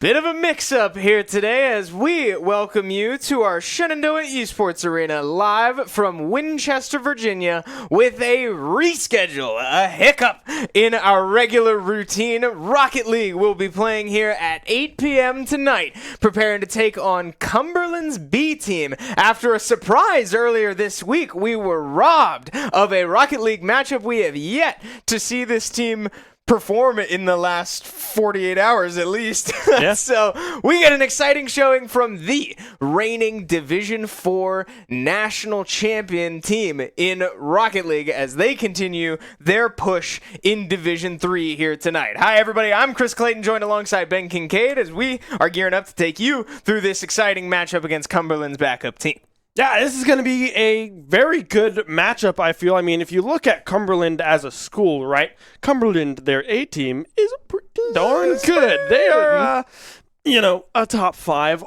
Bit of a mix-up here today as we welcome you to our Shenandoah Esports Arena live from Winchester, Virginia with a reschedule, a hiccup in our regular routine. Rocket League will be playing here at 8 p.m. tonight, preparing to take on Cumberland's B team. After a surprise earlier this week, we were robbed of a Rocket League matchup. We have yet to see this team perform in the last 48 hours at least. Yeah. So we get an exciting showing from the reigning Division 4 national champion team in Rocket League as they continue their push in Division 3 here tonight. Hi everybody, I'm Chris Clayton, joined alongside Ben Kincaid as we are gearing up to take you through this exciting matchup against Cumberland's backup team. Yeah, this is going to be a very good matchup, I feel. I mean, if you look at Cumberland as a school, right? Cumberland, their A team, is pretty darn good. They are, a top 5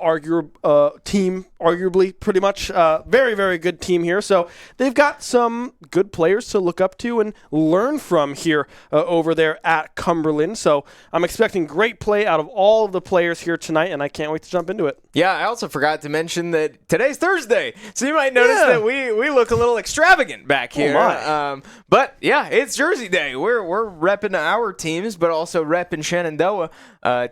team, arguably, pretty much. Very, very good team here. So they've got some good players to look up to and learn from here over there at Cumberland. So I'm expecting great play out of all of the players here tonight, and I can't wait to jump into it. Yeah, I also forgot to mention that today's Thursday, so you might notice that we look a little extravagant back here. Oh my. But yeah, it's Jersey Day. We're repping our teams, but also repping Shenandoah,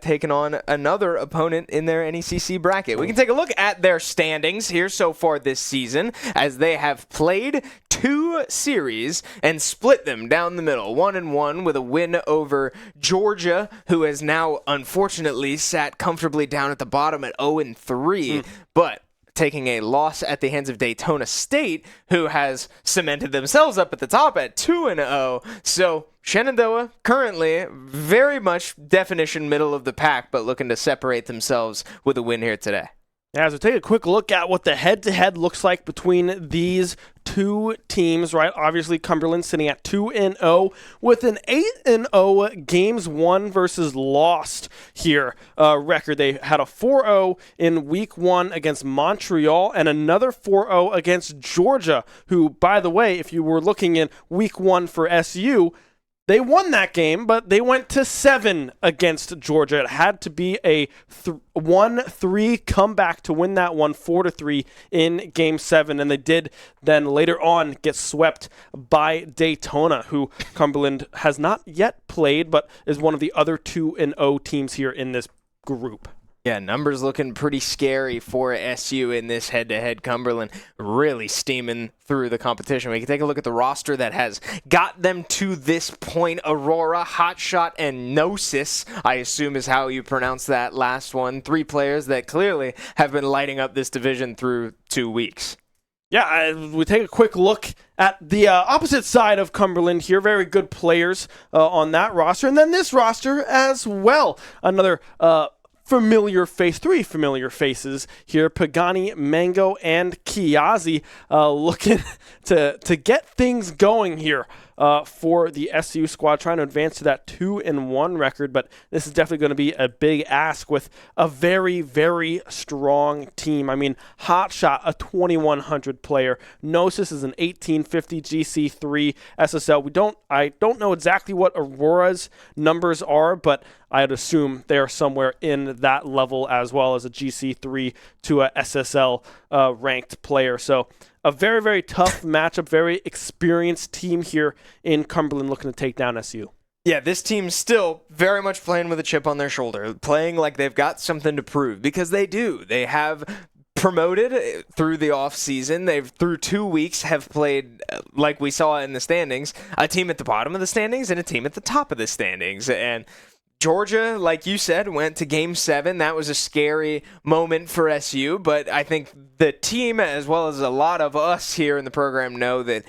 taking on another opponent in their NECC bracket. We can take a look at their standings here so far this season, as they have played 2 series and split them down the middle, 1-1 with a win over Georgia, who has now unfortunately sat comfortably down at the bottom at 0-3, but taking a loss at the hands of Daytona State, who has cemented themselves up at the top at 2-0. So Shenandoah currently very much definition middle of the pack, but looking to separate themselves with a win here today. As we take a quick look at what the head-to-head looks like between these two teams, right? Obviously, Cumberland sitting at 2-0 with an 8-0 games won versus lost here record. They had a 4-0 in week 1 against Montreal and another 4-0 against Georgia, who, by the way, if you were looking in week 1 for SU, they won that game, but they went to 7 against Georgia. It had to be a 1-3 comeback to win that one 4-3 in Game 7, and they did then later on get swept by Daytona, who Cumberland has not yet played, but is one of the other 2-0 teams here in this group. Yeah, numbers looking pretty scary for SU in this head-to-head. Cumberland really steaming through the competition. We can take a look at the roster that has got them to this point. Aurora, Hotshot, and Gnosis, I assume is how you pronounce that last one. 3 players that clearly have been lighting up this division through 2 weeks. Yeah, we take a quick look at the opposite side of Cumberland here. Very good players on that roster. And then this roster as well. Another familiar face, 3 familiar faces here, Pagani, Mango, and Kiazi, looking to get things going here for the SU squad, trying to advance to that 2-1 record, but this is definitely going to be a big ask with a very, very strong team. I mean, Hotshot, a 2100 player. Gnosis is an 1850 GC3 SSL. I don't know exactly what Aurora's numbers are, but I'd assume they are somewhere in that level as well as a GC3 to a SSL ranked player. So a very, very tough matchup, very experienced team here in Cumberland looking to take down SU. Yeah, this team's still very much playing with a chip on their shoulder, playing like they've got something to prove, because they do. They have promoted through the offseason. They've, through 2 weeks, have played, like we saw in the standings, a team at the bottom of the standings and a team at the top of the standings. And Georgia, like you said, went to Game 7. That was a scary moment for SU, but I think the team, as well as a lot of us here in the program, know that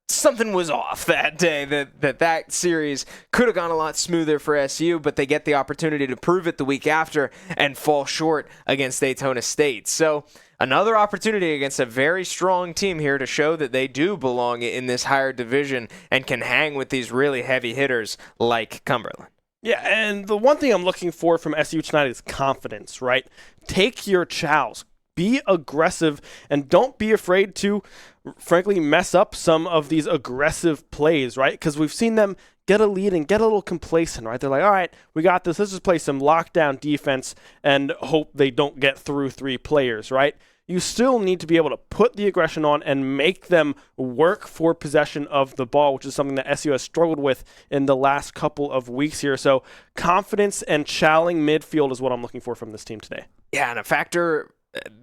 something was off that day, that series could have gone a lot smoother for SU, but they get the opportunity to prove it the week after and fall short against Daytona State. So another opportunity against a very strong team here to show that they do belong in this higher division and can hang with these really heavy hitters like Cumberland. Yeah, and the one thing I'm looking for from SU tonight is confidence, right? Take your chows. be aggressive and don't be afraid to, frankly, mess up some of these aggressive plays, right? Because we've seen them get a lead and get a little complacent, right? They're like, all right, we got this. Let's just play some lockdown defense and hope they don't get through 3 players, right? You still need to be able to put the aggression on and make them work for possession of the ball, which is something that SU has struggled with in the last couple of weeks here. So confidence and challenging midfield is what I'm looking for from this team today. Yeah, and a factor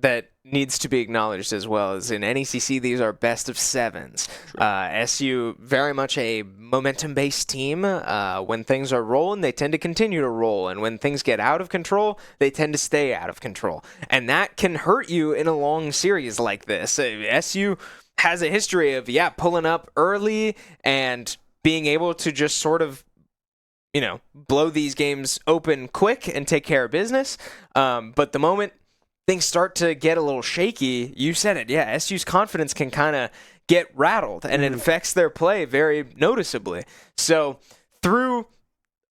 that needs to be acknowledged as well is in NECC, these are best of 7s. SU, very much a momentum-based team. When things are rolling, they tend to continue to roll. And when things get out of control, they tend to stay out of control. And that can hurt you in a long series like this. SU has a history of, pulling up early and being able to just sort of, blow these games open quick and take care of business. But the moment things start to get a little shaky, you said it, SU's confidence can kind of get rattled, and it affects their play very noticeably. So through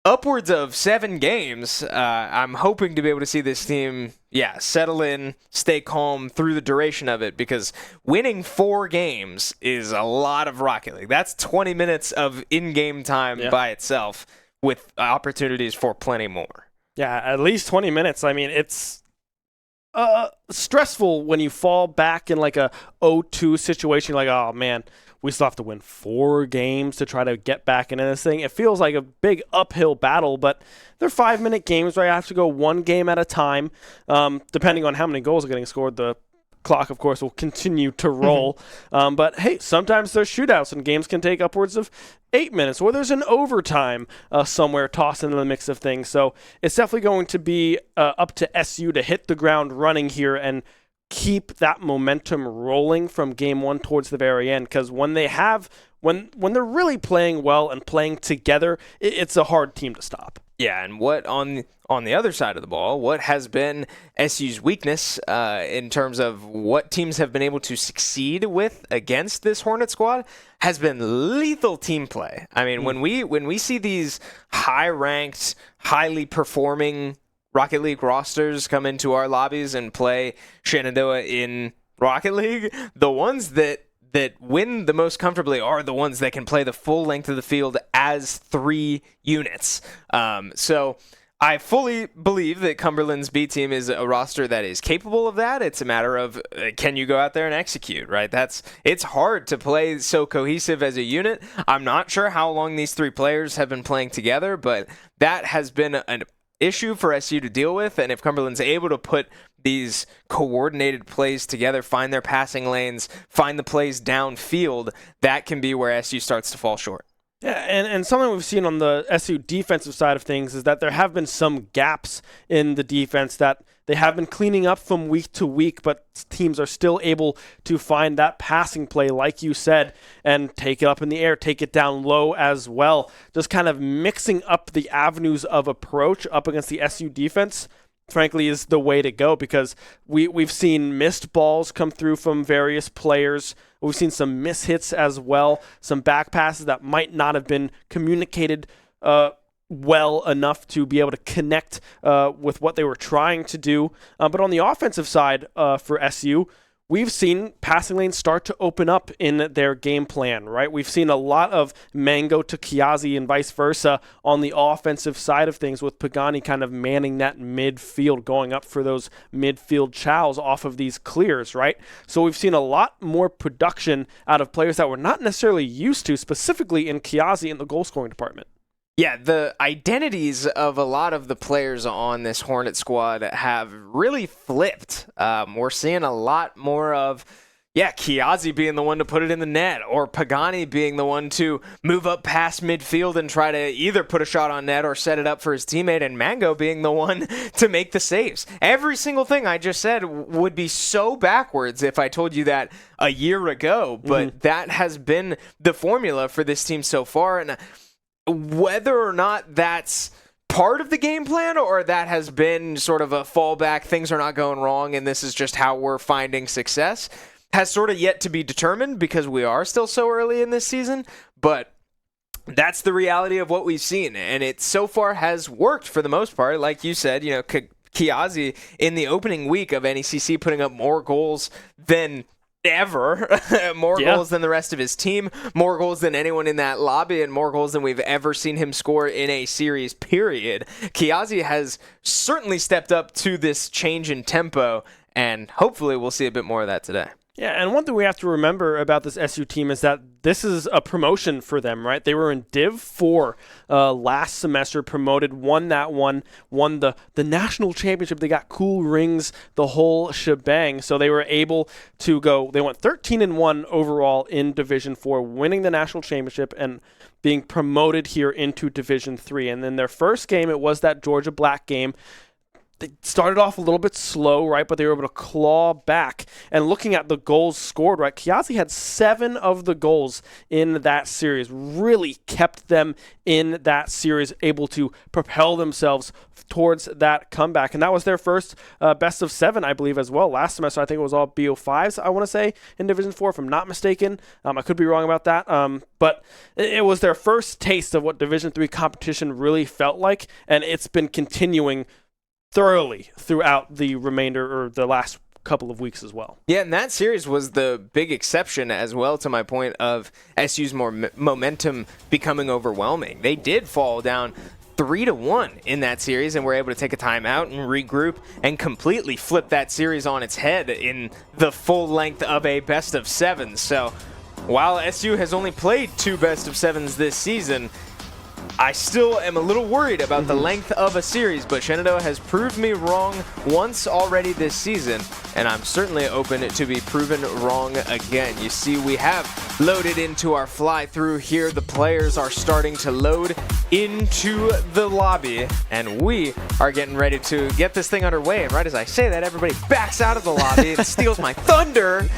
upwards of 7 games, I'm hoping to be able to see this team, settle in, stay calm through the duration of it, because winning 4 games is a lot of Rocket League. That's 20 minutes of in-game time by itself, with opportunities for plenty more. Yeah, at least 20 minutes. I mean, it's stressful when you fall back in like a 0-2 situation. Like, oh man, we still have to win 4 games to try to get back into this thing. It feels like a big uphill battle, but they're 5-minute games where I have to go 1 game at a time. Depending on how many goals are getting scored, the clock, of course, will continue to roll. But hey, sometimes there's shootouts and games can take upwards of 8 minutes, or there's an overtime somewhere tossed into the mix of things. So it's definitely going to be up to SU to hit the ground running here and keep that momentum rolling from game 1 towards the very end. Because when they're really playing well and playing together, it's a hard team to stop. Yeah, and what on the other side of the ball, what has been SU's weakness in terms of what teams have been able to succeed with against this Hornet squad has been lethal team play. I mean, when we see these high-ranked, highly performing Rocket League rosters come into our lobbies and play Shenandoah in Rocket League, the ones that win the most comfortably are the ones that can play the full length of the field as 3 units. So I fully believe that Cumberland's B team is a roster that is capable of that. It's a matter of can you go out there and execute, right? It's hard to play so cohesive as a unit. I'm not sure how long these 3 players have been playing together, but that has been an issue for SU to deal with. And if Cumberland's able to put these coordinated plays together, find their passing lanes, find the plays downfield, that can be where SU starts to fall short. Yeah, and something we've seen on the SU defensive side of things is that there have been some gaps in the defense that they have been cleaning up from week to week, but teams are still able to find that passing play, like you said, and take it up in the air, take it down low as well. Just kind of mixing up the avenues of approach up against the SU defense, frankly, is the way to go, because we've seen missed balls come through from various players. We've seen some mishits as well, some back passes that might not have been communicated well enough to be able to connect with what they were trying to do. But on the offensive side for SU, we've seen passing lanes start to open up in their game plan, right? We've seen a lot of Mango to Kiazi and vice versa on the offensive side of things, with Pagani kind of manning that midfield, going up for those midfield chows off of these clears, right? So we've seen a lot more production out of players that we're not necessarily used to, specifically in Kiazi in the goal scoring department. Yeah, the identities of a lot of the players on this Hornet squad have really flipped. We're seeing a lot more of, Kiazi being the one to put it in the net, or Pagani being the one to move up past midfield and try to either put a shot on net or set it up for his teammate, and Mango being the one to make the saves. Every single thing I just said would be so backwards if I told you that a year ago, but that has been the formula for this team so far, and whether or not that's part of the game plan or that has been sort of a fallback, things are not going wrong and this is just how we're finding success, has sort of yet to be determined, because we are still so early in this season. But that's the reality of what we've seen, and it so far has worked for the most part. Like you said, Kiazi in the opening week of NECC putting up more goals than ever, more goals than the rest of his team, more goals than anyone in that lobby, and more goals than we've ever seen him score in a series, period. Kiazi has certainly stepped up to this change in tempo, and hopefully we'll see a bit more of that today. Yeah, and one thing we have to remember about this SU team is that this is a promotion for them, right? They were in Div 4 last semester, promoted, won the national championship. They got cool rings, the whole shebang. So they were able to go, they went 13-1 overall in Division 4, winning the national championship and being promoted here into Division 3. And then their first game, it was that Georgia Black game. They started off a little bit slow, right, but they were able to claw back. And looking at the goals scored, right, Kiazi had 7 of the goals in that series, really kept them in that series, able to propel themselves towards that comeback. And that was their first best of 7, I believe, as well. Last semester, I think it was all BO5s, I want to say, in Division 4, if I'm not mistaken. I could be wrong about that. But it was their first taste of what Division 3 competition really felt like, and it's been continuing thoroughly throughout the remainder or the last couple of weeks as well. Yeah, and that series was the big exception as well, to my point of SU's more momentum becoming overwhelming. They did fall down 3-1 in that series and were able to take a timeout and regroup and completely flip that series on its head in the full length of a best of 7. So while SU has only played 2 best of 7s this season, I still am a little worried about the length of a series, but Shenandoah has proved me wrong once already this season, and I'm certainly open to be proven wrong again. You see, we have loaded into our fly-through here. The players are starting to load into the lobby, and we are getting ready to get this thing underway. And right as I say that, everybody backs out of the lobby and steals my thunder.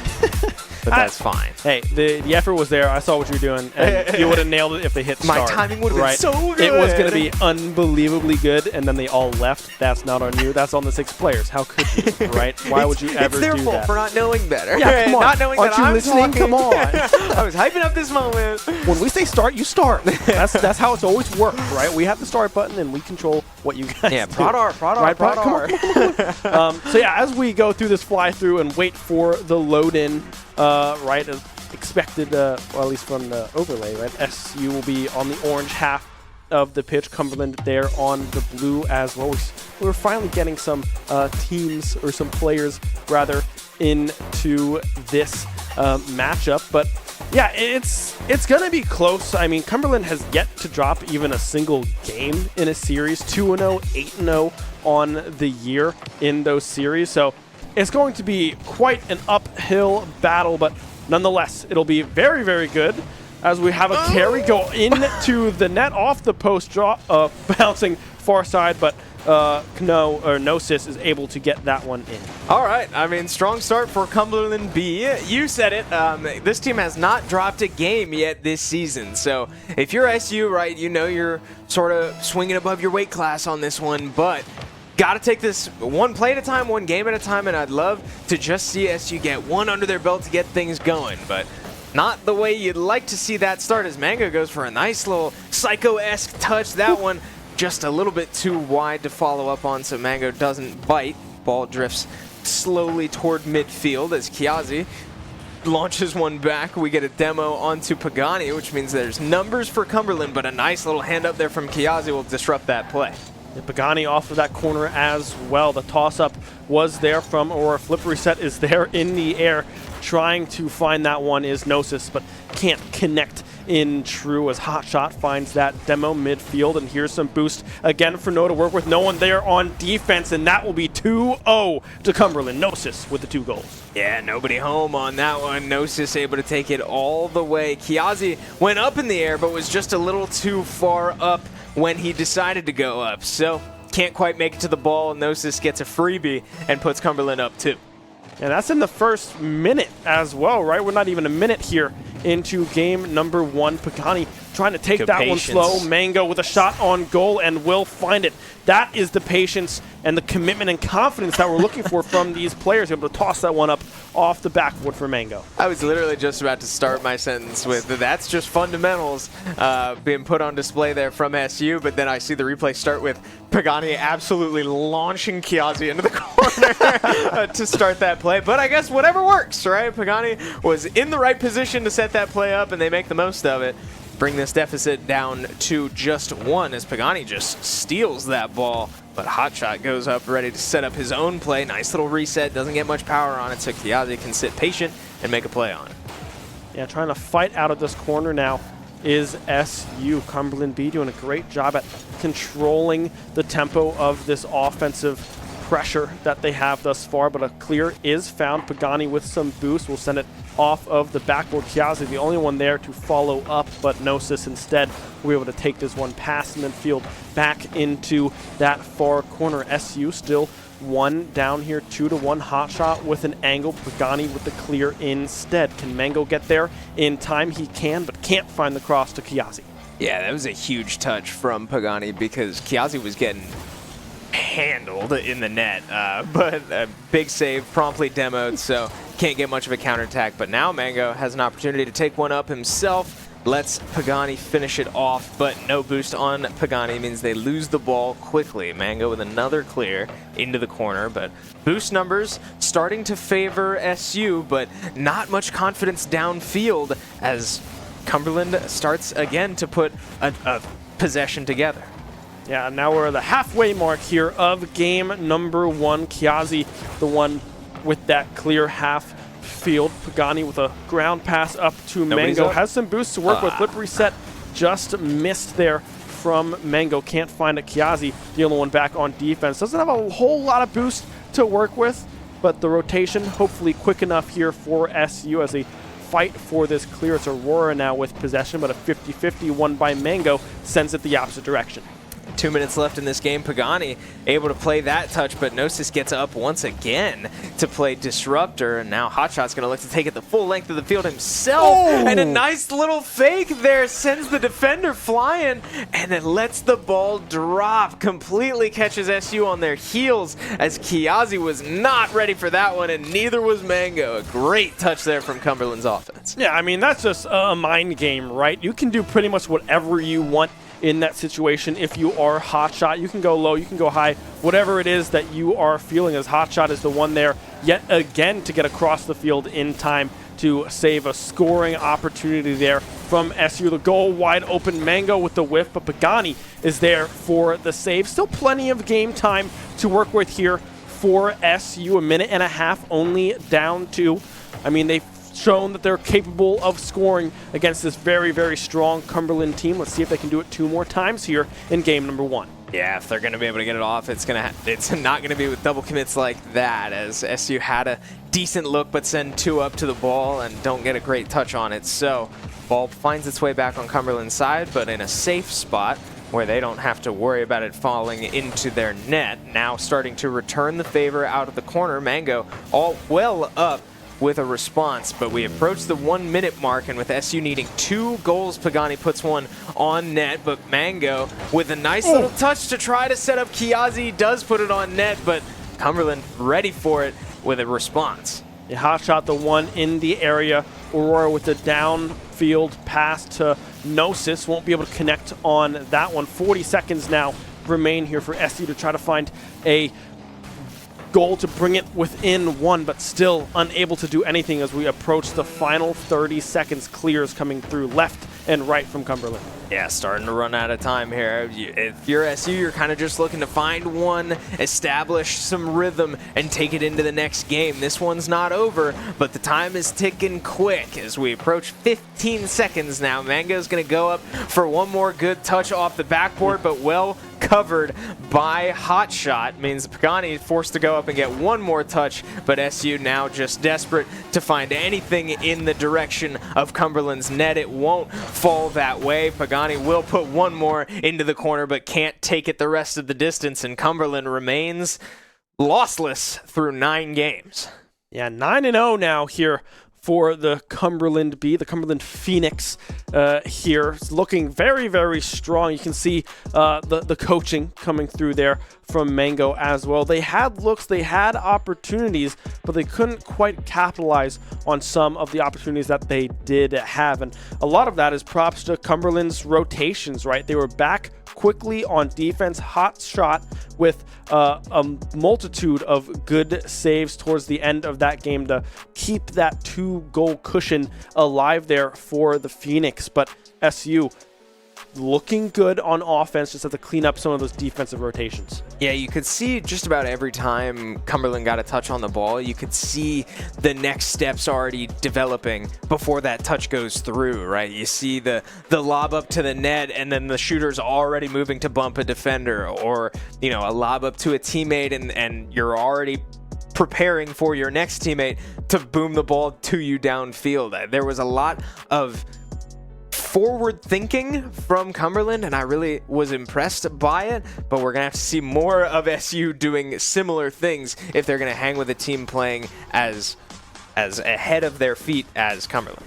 But that's fine. Hey, the effort was there. I saw what you were doing, and you would have nailed it if they hit start. My timing would have been so good. It was going to be unbelievably good, and then they all left. That's not on you. That's on the 6 players. How could you, right? Why would you ever do that? It's their fault for not knowing better. Yeah, come on. Not knowing Aren't that you I'm listening? talking. Come on. I was hyping up this moment. When we say start, you start. That's how it's always worked, right? We have the start button, and we control what you guys do. Prod R. Come on. So yeah, as we go through this fly-through and wait for the load-in, right, expected, or at least from the overlay, right, SU will be on the orange half of the pitch, Cumberland there on the blue as well. We're finally getting some teams, or some players, rather, into this matchup. But yeah, it's going to be close. I mean, Cumberland has yet to drop even a single game in a series, 2-0, 8-0 on the year in those series. So it's going to be quite an uphill battle, but nonetheless, it'll be very, very good as we have a carry go into the net off the post draw, bouncing far side, but NECC is able to get that one in. All right. I mean, strong start for Cumberland B. You said it. This team has not dropped a game yet this season. So if you're SU, right, you know you're sort of swinging above your weight class on this one, but got to take this one play at a time, one game at a time, and I'd love to just see SU get one under their belt to get things going, but not the way you'd like to see that start, as Mango goes for a nice little Psycho-esque touch. That one just a little bit too wide to follow up on, so Mango doesn't bite. Ball drifts slowly toward midfield as Kiazi launches one back. We get a demo onto Pagani, which means there's numbers for Cumberland, but a nice little hand up there from Kiazi will disrupt that play. Pagani off of that corner as well. The toss-up was there from, or a flip reset is there in the air. Trying to find that one is NECC, but can't connect in true as Hotshot finds that demo midfield. And here's some boost again for No to work with. No one there on defense, and that will be 2-0 to Cumberland. NECC with the 2 goals. Yeah, nobody home on that one. NECC able to take it all the way. Kiazi went up in the air, but was just a little too far up when he decided to go up. So can't quite make it to the ball. NECC gets a freebie and puts Cumberland up 2. And that's in the first minute as well, right? We're not even a minute here into game number 1. Pagani trying to take Good that patience. one slow. Mango with a shot on goal and will find it. That is the patience and the commitment and confidence that we're looking for from these players, able to toss that one up off the backboard for Mango. I was literally just about to start my sentence with that's just fundamentals being put on display there from SU, but then I see the replay start with Pagani absolutely launching Kiazi into the corner to start that play. But I guess whatever works, right? Pagani was in the right position to set that play up, and they make the most of it. Bring this deficit down to just one as Pagani just steals that ball. But Hotshot goes up ready to set up his own play. Nice little reset, doesn't get much power on it, so Kiazi can sit patient and make a play on it. Yeah, trying to fight out of this corner now is SU. Cumberland B doing a great job at controlling the tempo of this offensive pressure that they have thus far, but a clear is found. Pagani with some boost will send it off of the backboard. Kiazi, the only one there to follow up, but NECC instead will be able to take this one past midfield back into that far corner. SU still one down here, 2-1. Hotshot with an angle. Pagani with the clear instead. Can Mango get there in time? He can, but can't find the cross to Kiazi. Yeah, that was a huge touch from Pagani because Kiazi was getting handled in the net, but a big save promptly demoed, so can't get much of a counterattack. But now Mango has an opportunity to take one up himself, lets Pagani finish it off, but no boost on Pagani means they lose the ball quickly. Mango with another clear into the corner, but boost numbers starting to favor SU, but not much confidence downfield as Cumberland starts again to put a possession together. Yeah, now we're at the halfway mark here of game number one. Kiazi, the one with that clear half field. Pagani with a ground pass up to Mango. Has some boosts to work with. Flip reset just missed there from Mango. Can't find it. Kiazi, the only one back on defense. Doesn't have a whole lot of boost to work with, but the rotation hopefully quick enough here for SU as they fight for this clear. It's Aurora now with possession, but a 50-50 won by Mango sends it the opposite direction. 2 minutes left in this game. Pagani able to play that touch, but NECC gets up once again to play Disruptor, and now Hotshot's going to look to take it the full length of the field himself, and a nice little fake there sends the defender flying, and it lets the ball drop. Completely catches SU on their heels as Kiazi was not ready for that one, and neither was Mango. A great touch there from Cumberland's offense. Yeah, I mean, that's just a mind game, right? You can do pretty much whatever you want in that situation. If you are Hotshot, you can go low, you can go high, whatever it is that you are feeling, as Hotshot is the one there yet again to get across the field in time to save a scoring opportunity there from SU. The goal wide open, Mango with the whiff, but Pagani is there for the save. Still plenty of game time to work with here for SU. 1.5 minutes only down to. I mean, they've shown that they're capable of scoring against this very, very strong Cumberland team. Let's see if they can do it 2 more times here in game number 1. Yeah, if they're going to be able to get it off, it's not going to be with double commits like that, as SU had a decent look but send 2 up to the ball and don't get a great touch on it. So ball finds its way back on Cumberland's side, but in a safe spot where they don't have to worry about it falling into their net. Now starting to return the favor out of the corner. Mango all well up with a response, but we approach the 1 minute mark, and with SU needing 2 goals, Pagani puts one on net, but Mango with a nice little touch to try to set up Kiazi does put it on net, but Cumberland ready for it with a response. A hot shot, the one in the area. Aurora with the downfield pass to NECC. Won't be able to connect on that one. 40 seconds now remain here for SU to try to find a goal to bring it within 1, but still unable to do anything as we approach the final 30 seconds. Clears coming through left and right from Cumberland. Yeah, starting to run out of time here. If you're SU, you're kind of just looking to find one, establish some rhythm, and take it into the next game. This one's not over, but the time is ticking quick as we approach 15 seconds now. Mango's going to go up for one more good touch off the backboard, but well covered by Hotshot. Means Pagani forced to go up and get one more touch, but SU now just desperate to find anything in the direction of Cumberland's net. It won't fall that way. Pagani will put one more into the corner, but can't take it the rest of the distance, and Cumberland remains lossless through 9 games. Yeah, 9-0 now here for the Cumberland B, the Cumberland Phoenix here. It's looking very, very strong. You can see the coaching coming through there from Mango as well. They had looks, they had opportunities, but they couldn't quite capitalize on some of the opportunities that they did have. And a lot of that is props to Cumberland's rotations, right? They were back quickly on defense, hot shot with a multitude of good saves towards the end of that game to keep that 2-goal cushion alive there for the Phoenix. But SU looking good on offense, just have to clean up some of those defensive rotations. Yeah, you could see just about every time Cumberland got a touch on the ball, you could see the next steps already developing before that touch goes through, right? You see the lob up to the net, and then the shooter's already moving to bump a defender, or, you know, a lob up to a teammate, and you're already preparing for your next teammate to boom the ball to you downfield. There was a lot of forward thinking from Cumberland, and I really was impressed by it, but we're gonna have to see more of SU doing similar things if they're gonna hang with a team playing as ahead of their feet as Cumberland.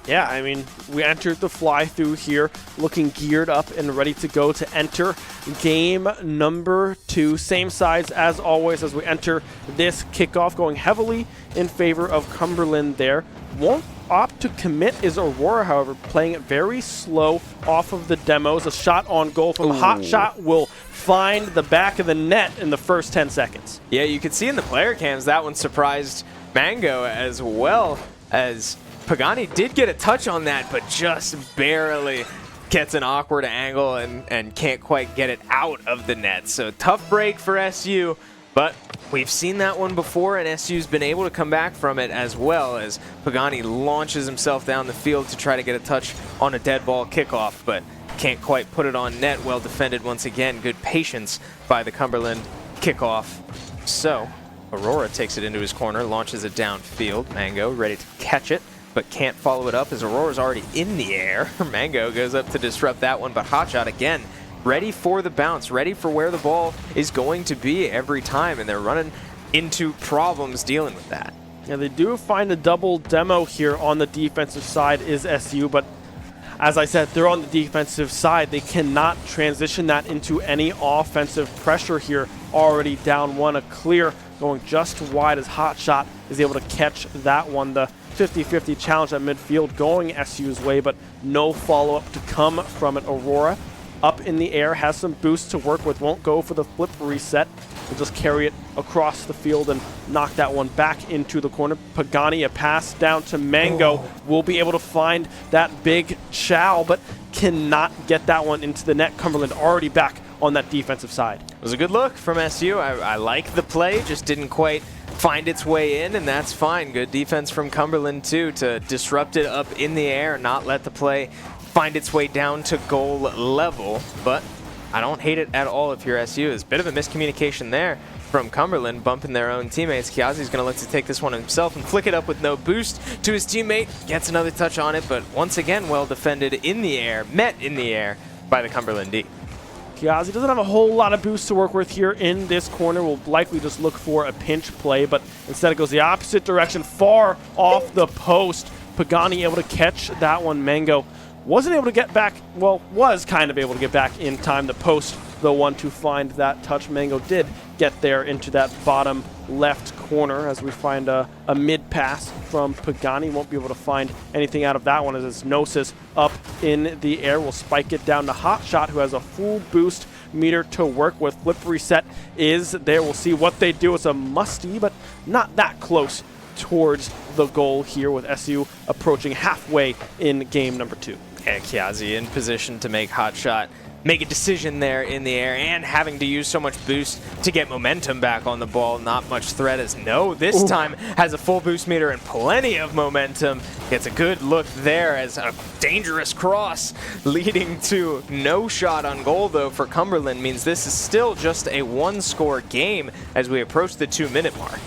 Yeah, I mean, we entered the fly through here looking geared up and ready to go to enter game number 2. Same sides as always as we enter this kickoff, going heavily in favor of Cumberland there. Won't opt to commit is Aurora, however, playing it very slow off of the demos. A shot on goal from Hot Shot will find the back of the net in the first 10 seconds. Yeah, you can see in the player cams that one surprised Mango, as well as Pagani did get a touch on that, but just barely gets an awkward angle and can't quite get it out of the net. So tough break for SU, but we've seen that one before, and SU's been able to come back from it, as well as Pagani launches himself down the field to try to get a touch on a dead ball kickoff, but can't quite put it on net. Well defended once again. Good patience by the Cumberland kickoff. So Aurora takes it into his corner, launches it downfield. Mango ready to catch it, but can't follow it up as Aurora's already in the air. Mango goes up to disrupt that one, but Hotshot again, ready for the bounce, ready for where the ball is going to be every time, and they're running into problems dealing with that. Yeah, they do find a double demo here on the defensive side is SU, but as I said, they're on the defensive side. They cannot transition that into any offensive pressure here. Already down one, a clear going just wide as Hotshot is able to catch that one. The 50-50 challenge at midfield going SU's way, but no follow-up to come from it. Aurora up in the air, has some boosts to work with, won't go for the flip reset. Will just carry it across the field and knock that one back into the corner. Pagani, a pass down to Mango, will be able to find that big chow, but cannot get that one into the net. Cumberland already back on that defensive side. It was a good look from SU. I like the play, just didn't quite find its way in, and that's fine. Good defense from Cumberland too, to disrupt it up in the air, not let the play find its way down to goal level. But I don't hate it at all if you're SU. It's a bit of a miscommunication there from Cumberland, bumping their own teammates. Kiazi's going to look to take this one himself and flick it up with no boost to his teammate. Gets another touch on it, but once again well defended in the air, met in the air by the Cumberland D. Kiazi doesn't have a whole lot of boost to work with here in this corner. Will likely just look for a pinch play, but instead it goes the opposite direction, far off the post. Pagani able to catch that one. Mango wasn't able to get back, well, was kind of able to get back in time. The post, the one to find that touch. Mango did get there into that bottom left corner as we find a mid pass from Pagani. Won't be able to find anything out of that one as it's Gnosis up in the air. Will spike it down to Hotshot, who has a full boost meter to work with. Flip reset is there. We'll see what they do. It's a musty, but not that close towards the goal here, with SU approaching halfway in game number 2. And Kiazi in position to make Hotshot make a decision there in the air, and having to use so much boost to get momentum back on the ball. Not much threat as No this time has a full boost meter and plenty of momentum. Gets a good look there as a dangerous cross leading to no shot on goal, though, for Cumberland. Means this is still just a one-score game as we approach the 2-minute mark.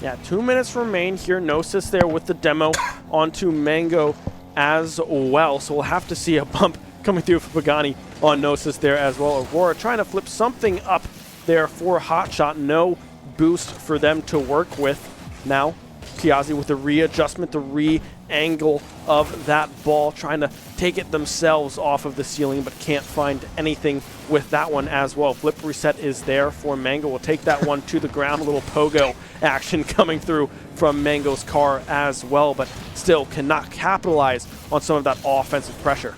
Yeah, 2 minutes remain here. Gnosis there with the demo onto Mango as well. So we'll have to see a bump coming through for Pagani on Gnosis there as well. Aurora trying to flip something up there for Hotshot. No boost for them to work with. Now Kiazi with the readjustment, the re-angle of that ball, trying to take it themselves off of the ceiling, but can't find anything with that one as well. Flip reset is there for Mango. Will take that one to the ground. A little pogo action coming through from Mango's car as well, but still cannot capitalize on some of that offensive pressure.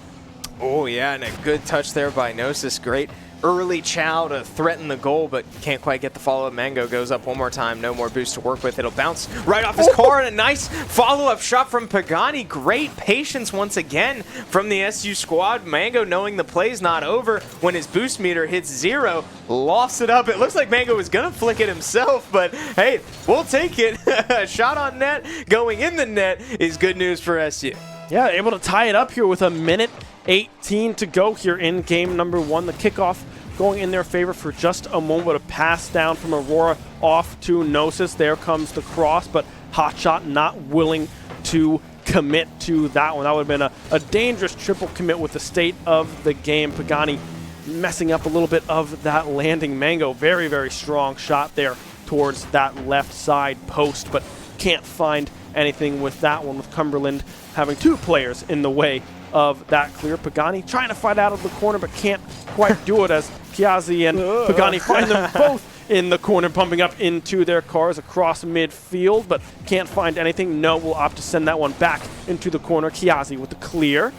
Oh, yeah, and a good touch there by NECC. Great early chow to threaten the goal, but can't quite get the follow-up. Mango goes up one more time. No more boost to work with. It'll bounce right off his car, and a nice follow-up shot from Pagani. Great patience once again from the SU squad. Mango, knowing the play's not over, when his boost meter hits 0, lofts it up. It looks like Mango was going to flick it himself, but hey, we'll take it. A shot on net going in the net is good news for SU. Yeah, able to tie it up here with a minute 18 to go here in game number 1. The kickoff going in their favor for just a moment, but a pass down from Aurora off to NECC. There comes the cross, but Hotshot not willing to commit to that one. That would have been a dangerous triple commit with the state of the game. Pagani messing up a little bit of that landing. Mango, very, very strong shot there towards that left side post, but can't find anything with that one, with Cumberland having 2 players in the way of that clear. Pagani trying to fight out of the corner, but can't quite do it as Kiazi and Pagani find them both in the corner, pumping up into their cars across midfield, but can't find anything. No, will opt to send that one back into the corner. Kiazi with the clear.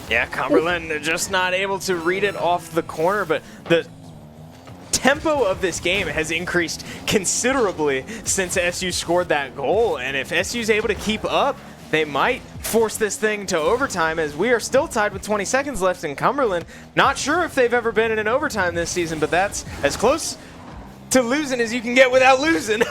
Yeah, Cumberland just not able to read it off the corner, but the tempo of this game has increased considerably since SU scored that goal, and if SU's able to keep up, they might force this thing to overtime, as we are still tied with 20 seconds left in Cumberland. Not sure if they've ever been in an overtime this season, but that's as close to losing as you can get without losing.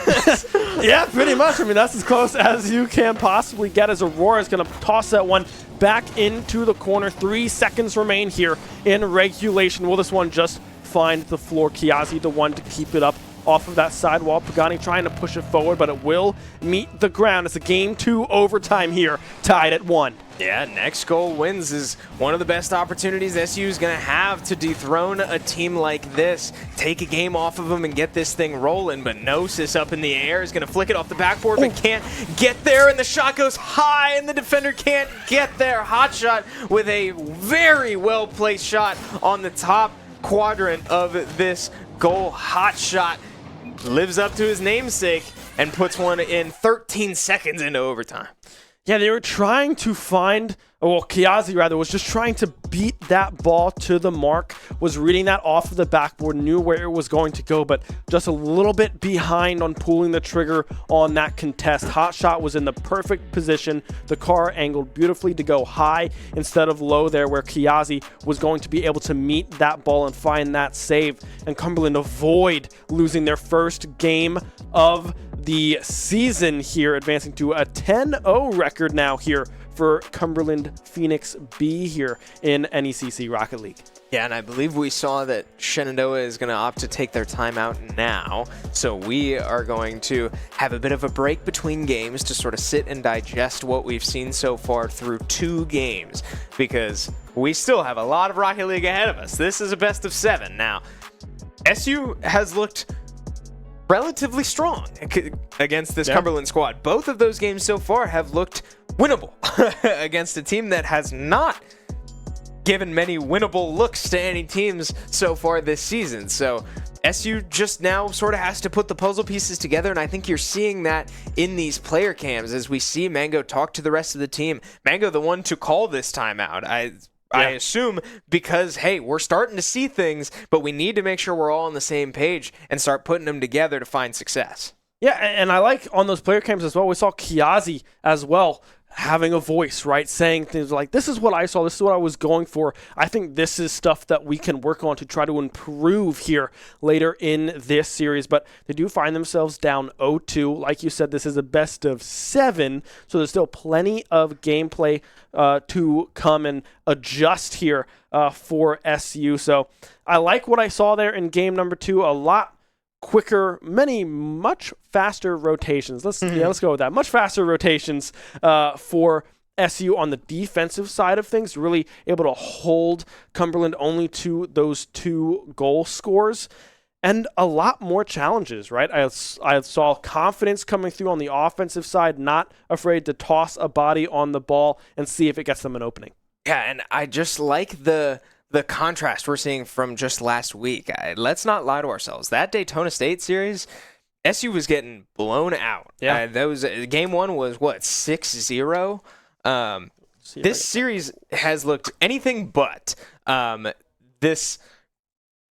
Yeah, pretty much. I mean, that's as close as you can possibly get, as Aurora is going to toss that one back into the corner. 3 seconds remain here in regulation. Will this one just find the floor? Kiazi, the one to keep it up off of that sidewall. Pagani trying to push it forward, but it will meet the ground. It's a game 2 overtime here, tied at 1. Yeah, next goal wins is one of the best opportunities SU is going to have to dethrone a team like this. Take a game off of them and get this thing rolling, but NECC up in the air is going to flick it off the backboard, but can't get there, and the shot goes high, and the defender can't get there. Hotshot with a very well-placed shot on the top quadrant of this goal. Hotshot lives up to his namesake and puts one in 13 seconds into overtime. Yeah, they were trying to find, well, Kiazi rather, was just trying to beat that ball to the mark, was reading that off of the backboard, knew where it was going to go, but just a little bit behind on pulling the trigger on that contest. Hotshot was in the perfect position, the car angled beautifully to go high instead of low there, where Kiazi was going to be able to meet that ball and find that save, and Cumberland avoid losing their first game of the season here, advancing to a 10-0 record now here for Cumberland Phoenix B here in NECC Rocket League. Yeah, and I believe we saw that Shenandoah is going to opt to take their timeout now, so we are going to have a bit of a break between games to sort of sit and digest what we've seen so far through 2 games, because we still have a lot of Rocket League ahead of us. This is a best of 7. Now, SU has looked relatively strong against this Cumberland squad. Both of those games so far have looked winnable against a team that has not given many winnable looks to any teams so far this season. So SU just now sort of has to put the puzzle pieces together, and I think you're seeing that in these player cams as we see Mango talk to the rest of the team. Mango, the one to call this timeout. I assume because, hey, we're starting to see things, but we need to make sure we're all on the same page and start putting them together to find success. Yeah, and I like on those player cams as well, we saw Kiazi as well having a voice, right? Saying things like, this is what I saw, this is what I was going for. I think this is stuff that we can work on to try to improve here later in this series, but they do find themselves down 0-2. Like you said, this is a best of 7, so there's still plenty of gameplay to come and adjust here for SU. So I like what I saw there in game number 2. A lot quicker, much faster rotations. Let's go with that. Much faster rotations for SU on the defensive side of things, really able to hold Cumberland only to those 2 goal scores. and a lot more challenges, right? I saw confidence coming through on the offensive side, not afraid to toss a body on the ball and see if it gets them an opening. Yeah, and I just like the contrast we're seeing from just last week. Let's not lie to ourselves. That Daytona State series, SU was getting blown out. Yeah. Game 1 was, 6-0? This series has looked anything but. This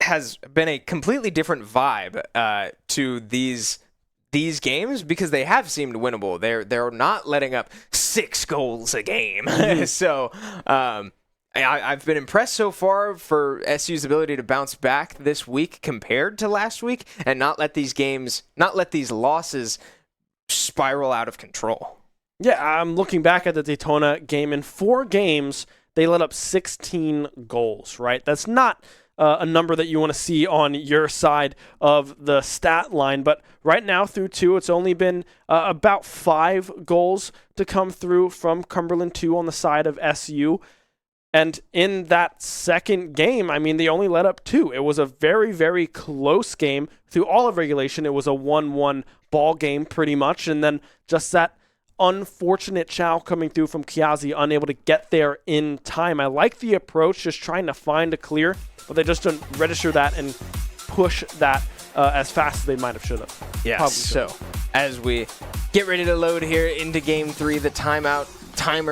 has been a completely different vibe to these games because they have seemed winnable. They're not letting up 6 goals a game. So I've been impressed so far for SU's ability to bounce back this week compared to last week and not let these losses spiral out of control. Yeah, I'm looking back at the Daytona game. In 4 games, they let up 16 goals, right? That's not a number that you want to see on your side of the stat line. But right now through 2, it's only been about 5 goals to come through from Cumberland 2 on the side of SU. And in that second game, I mean, they only let up 2. It was a very, very close game. Through all of regulation, it was a 1-1 ball game pretty much. And then just that unfortunate chow coming through from Kiazi, unable to get there in time. I like the approach, just trying to find a clear, but they just don't register that and push that as fast as they might have should have. Yeah, so as we get ready to load here into Game 3, the timer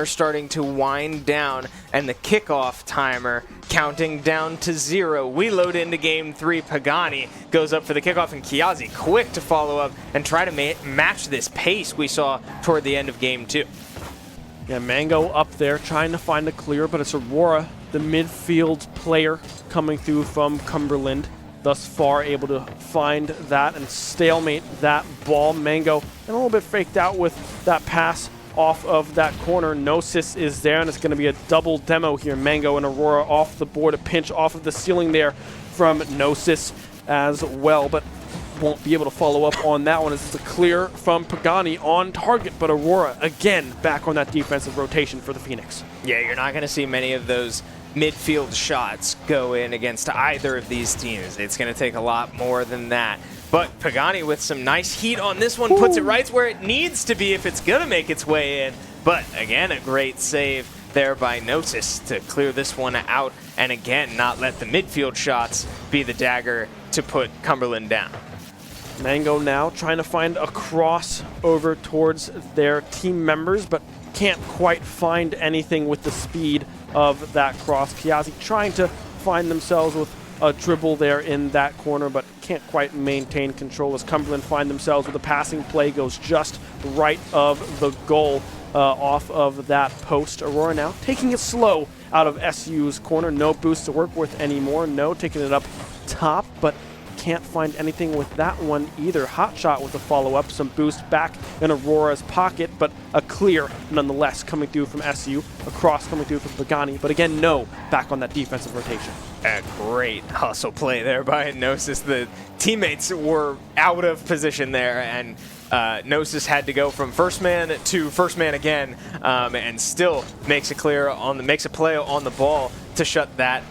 starting to wind down and the kickoff timer counting down to 0. We load into Game 3. Pagani goes up for the kickoff and Kiazi quick to follow up and try to match this pace we saw toward the end of Game 2. Yeah, Mango up there trying to find a clear, but it's Aurora, the midfield player coming through from Cumberland, thus far able to find that and stalemate that ball. Mango and a little bit faked out with that pass off of that corner. Gnosis is there, and it's going to be a double demo here. Mango and Aurora off the board, a pinch off of the ceiling there from Gnosis as well, but won't be able to follow up on that one. It's a clear from Pagani on target, but Aurora again back on that defensive rotation for the Phoenix. Yeah, you're not going to see many of those midfield shots go in against either of these teams. It's going to take a lot more than that. But Pagani with some nice heat on this one puts it right where it needs to be if it's going to make its way in. But again, a great save there by Gnosis to clear this one out and again not let the midfield shots be the dagger to put Cumberland down. Mango now trying to find a cross over towards their team members, but can't quite find anything with the speed of that cross. Kiazi trying to find themselves with a dribble there in that corner, but can't quite maintain control as Cumberland find themselves with a passing play, goes just right of the goal off of that post. Aurora now taking it slow out of SU's corner. No boost to work with anymore. No, taking it up top, but can't find anything with that one either. Hot shot with a follow-up, some boost back in Aurora's pocket, but a clear nonetheless coming through from SU, a cross coming through from Pagani, but again, no, back on that defensive rotation. A great hustle play there by Gnosis. The teammates were out of position there, and Gnosis had to go from first man to first man again, and still makes a play on the ball to shut that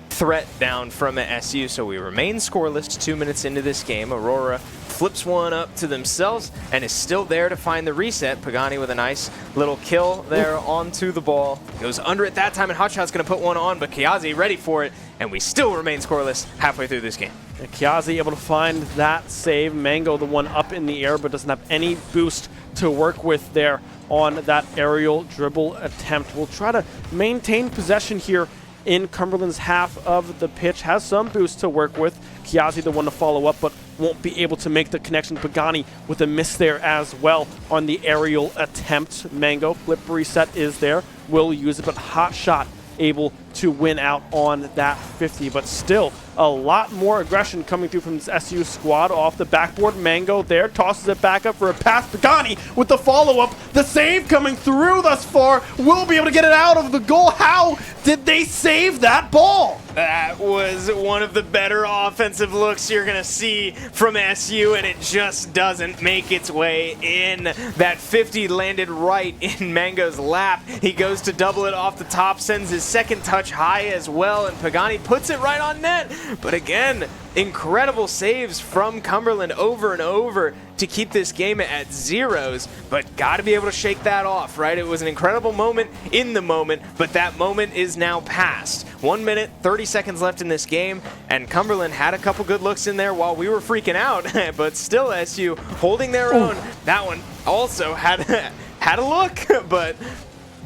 threat down from SU. So we remain scoreless 2 minutes into this game. Aurora flips one up to themselves and is still there to find the reset. Pagani with a nice little kill there onto the ball. Goes under it that time, and Hotshot's going to put one on, but Kiazi ready for it, and we still remain scoreless halfway through this game. And Kiazi able to find that save. Mango the one up in the air, but doesn't have any boost to work with there on that aerial dribble attempt. We'll try to maintain possession here in Cumberland's half of the pitch. Has some boost to work with. Kiazi the one to follow up, but won't be able to make the connection. Pagani with a miss there as well on the aerial attempt. Mango flip reset is there. Will use it, but Hot Shot able to win out on that 50. But still, a lot more aggression coming through from this SU squad off the backboard. Mango there, tosses it back up for a pass. Pagani with the follow-up. The save coming through thus far. Will be able to get it out of the goal. How did they save that ball? That was one of the better offensive looks you're going to see from SU, and it just doesn't make its way in. That 50 landed right in Mango's lap. He goes to double it off the top, sends his second touch high as well, and Pagani puts it right on net. But again, incredible saves from Cumberland over and over to keep this game at zeros, but got to be able to shake that off, right? It was an incredible moment in the moment, but that moment is now past. 1 minute, 30 seconds left in this game, and Cumberland had a couple good looks in there while we were freaking out, but still SU holding their own. That one also had a look, but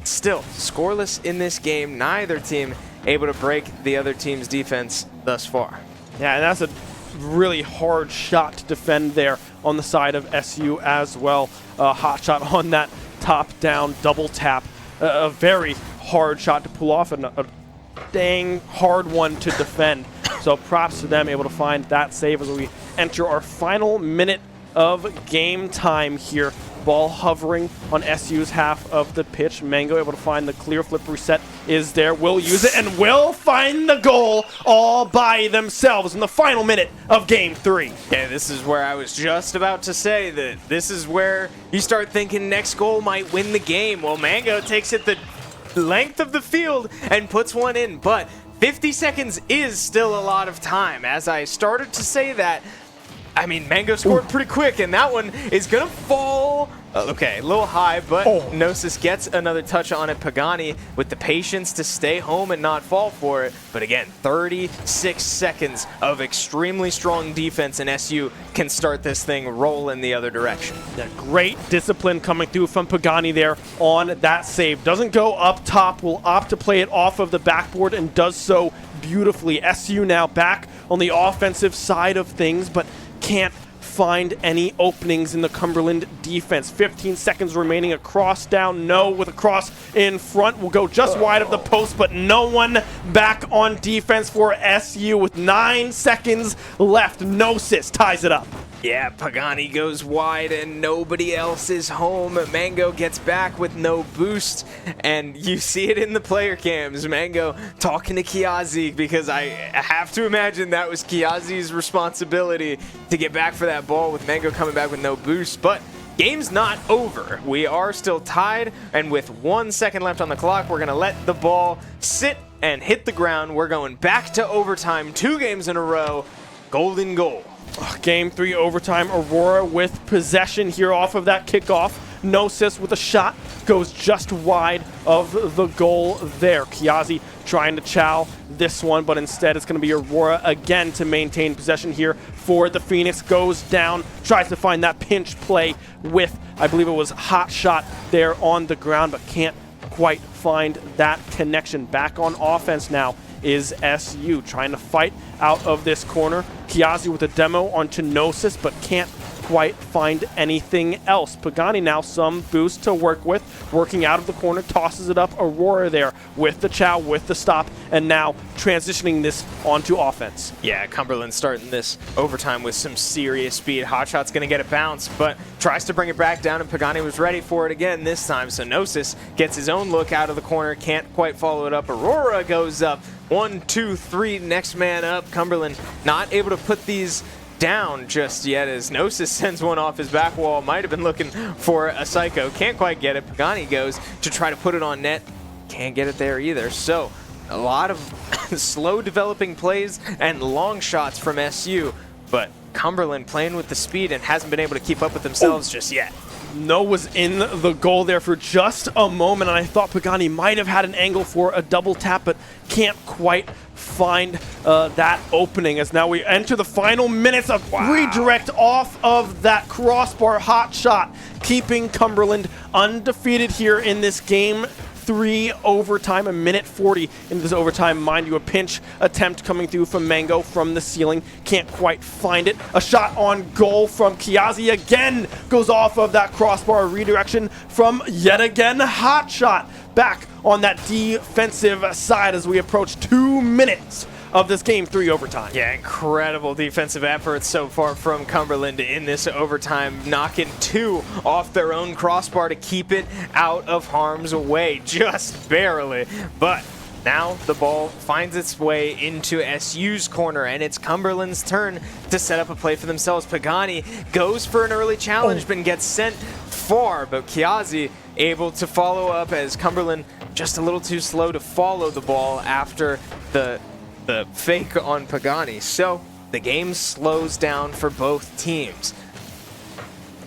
still scoreless in this game. Neither team able to break the other team's defense thus far. Yeah, and that's a really hard shot to defend there on the side of SU as well. Hot shot on that top-down double tap. A very hard shot to pull off and a dang hard one to defend. So props to them, able to find that save as we enter our final minute of game time here. Ball hovering on SU's half of the pitch. Mango able to find the clear flip reset is there. Will use it and will find the goal all by themselves in the final minute of game 3. Yeah, this is where I was just about to say that this is where you start thinking next goal might win the game. Well, Mango takes it the length of the field and puts one in, but 50 seconds is still a lot of time. As I started to say that, I mean, Mango scored pretty quick, and that one is going to fall. Okay, a little high, but NECC gets another touch on it. Pagani with the patience to stay home and not fall for it. But again, 36 seconds of extremely strong defense, and SU can start this thing rolling the other direction. Yeah, great discipline coming through from Pagani there on that save. Doesn't go up top, will opt to play it off of the backboard and does so beautifully. SU now back on the offensive side of things, but can't find any openings in the Cumberland defense. 15 seconds remaining. A cross down, no, with a cross in front. Will go just wide of the post, but no one back on defense for SU with 9 seconds left. NECC ties it up. Yeah, Pagani goes wide and nobody else is home. Mango gets back with no boost, and you see it in the player cams. Mango talking to Kiazi, because I have to imagine that was Kiazi's responsibility to get back for that ball with Mango coming back with no boost. But game's not over. We are still tied, and with 1 second left on the clock, we're going to let the ball sit and hit the ground. We're going back to overtime, 2 games in a row. Golden goal. Game 3 overtime. Aurora with possession here off of that kickoff. NECC with a shot goes just wide of the goal there. Kiazi trying to chow this one, but instead it's going to be Aurora again to maintain possession here for the Phoenix. Goes down, tries to find that pinch play with, I believe it was Hot Shot there on the ground, but can't quite find that connection. Back on offense now is SU trying to fight out of this corner. Kiazi with a demo onto NECC, but can't quite find anything else. Pagani now some boost to work with, working out of the corner, tosses it up. Aurora there with the chow, with the stop, and now transitioning this onto offense. Yeah, Cumberland starting this overtime with some serious speed. Hotshot's going to get a bounce, but tries to bring it back down, and Pagani was ready for it again this time. So NECC gets his own look out of the corner, can't quite follow it up. Aurora goes up. 1, 2, 3, next man up. Cumberland not able to put these down just yet, as NECC sends one off his back wall. Might have been looking for a psycho. Can't quite get it. Pagani goes to try to put it on net. Can't get it there either. So a lot of slow developing plays and long shots from SU, but Cumberland playing with the speed and hasn't been able to keep up with themselves just yet. No was in the goal there for just a moment, and I thought Pagani might have had an angle for a double tap, but can't quite find that opening, as now we enter the final minutes of redirect off of that crossbar. Hot shot, keeping Cumberland undefeated here in this game 3 overtime. 1:40 into this overtime. Mind you, a pinch attempt coming through from Mango from the ceiling. Can't quite find it. A shot on goal from Kiazi again. Goes off of that crossbar. Redirection from yet again. Hot shot back on that defensive side as we approach 2 minutes of this game 3 overtime. Yeah, incredible defensive efforts so far from Cumberland in this overtime, knocking 2 off their own crossbar to keep it out of harm's way, just barely. But Now the ball finds its way into SU's corner, and it's Cumberland's turn to set up a play for themselves. Pagani goes for an early challenge, but gets sent far, but Kiazi able to follow up as Cumberland just a little too slow to follow the ball after the fake on Pagani. So the game slows down for both teams.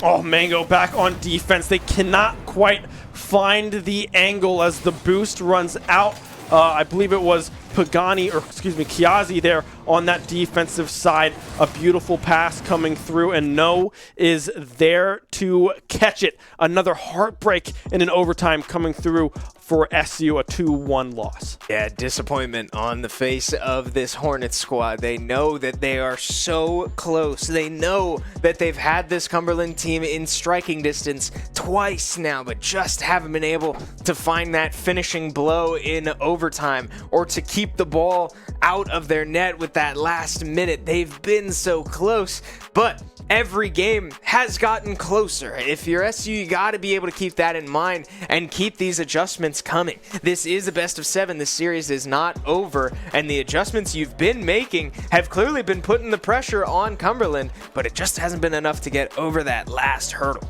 Oh, Mango back on defense. They cannot quite find the angle as the boost runs out. I believe it was Pagani, or excuse me, Kiazi there on that defensive side. A beautiful pass coming through, and No is there to catch it. Another heartbreak in an overtime coming through for SU, a 2-1 loss. Yeah, disappointment on the face of this Hornets squad. They know that they are so close. They know that they've had this Cumberland team in striking distance twice now, but just haven't been able to find that finishing blow in overtime or to keep the ball out of their net with that last minute. They've been so close, but every game has gotten closer. If you're SU, you got to be able to keep that in mind and keep these adjustments coming. This is a best of 7. This series is not over, and the adjustments you've been making have clearly been putting the pressure on Cumberland, but it just hasn't been enough to get over that last hurdle.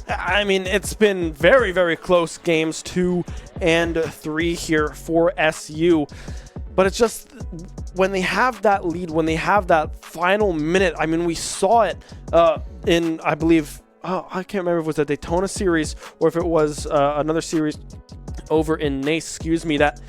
I mean, it's been very, very close games 2 and 3 here for SU. But it's just when they have that lead, when they have that final minute, I mean, we saw it in, I believe, I can't remember if it was a Daytona series or if it was another series over in NECC, excuse me, that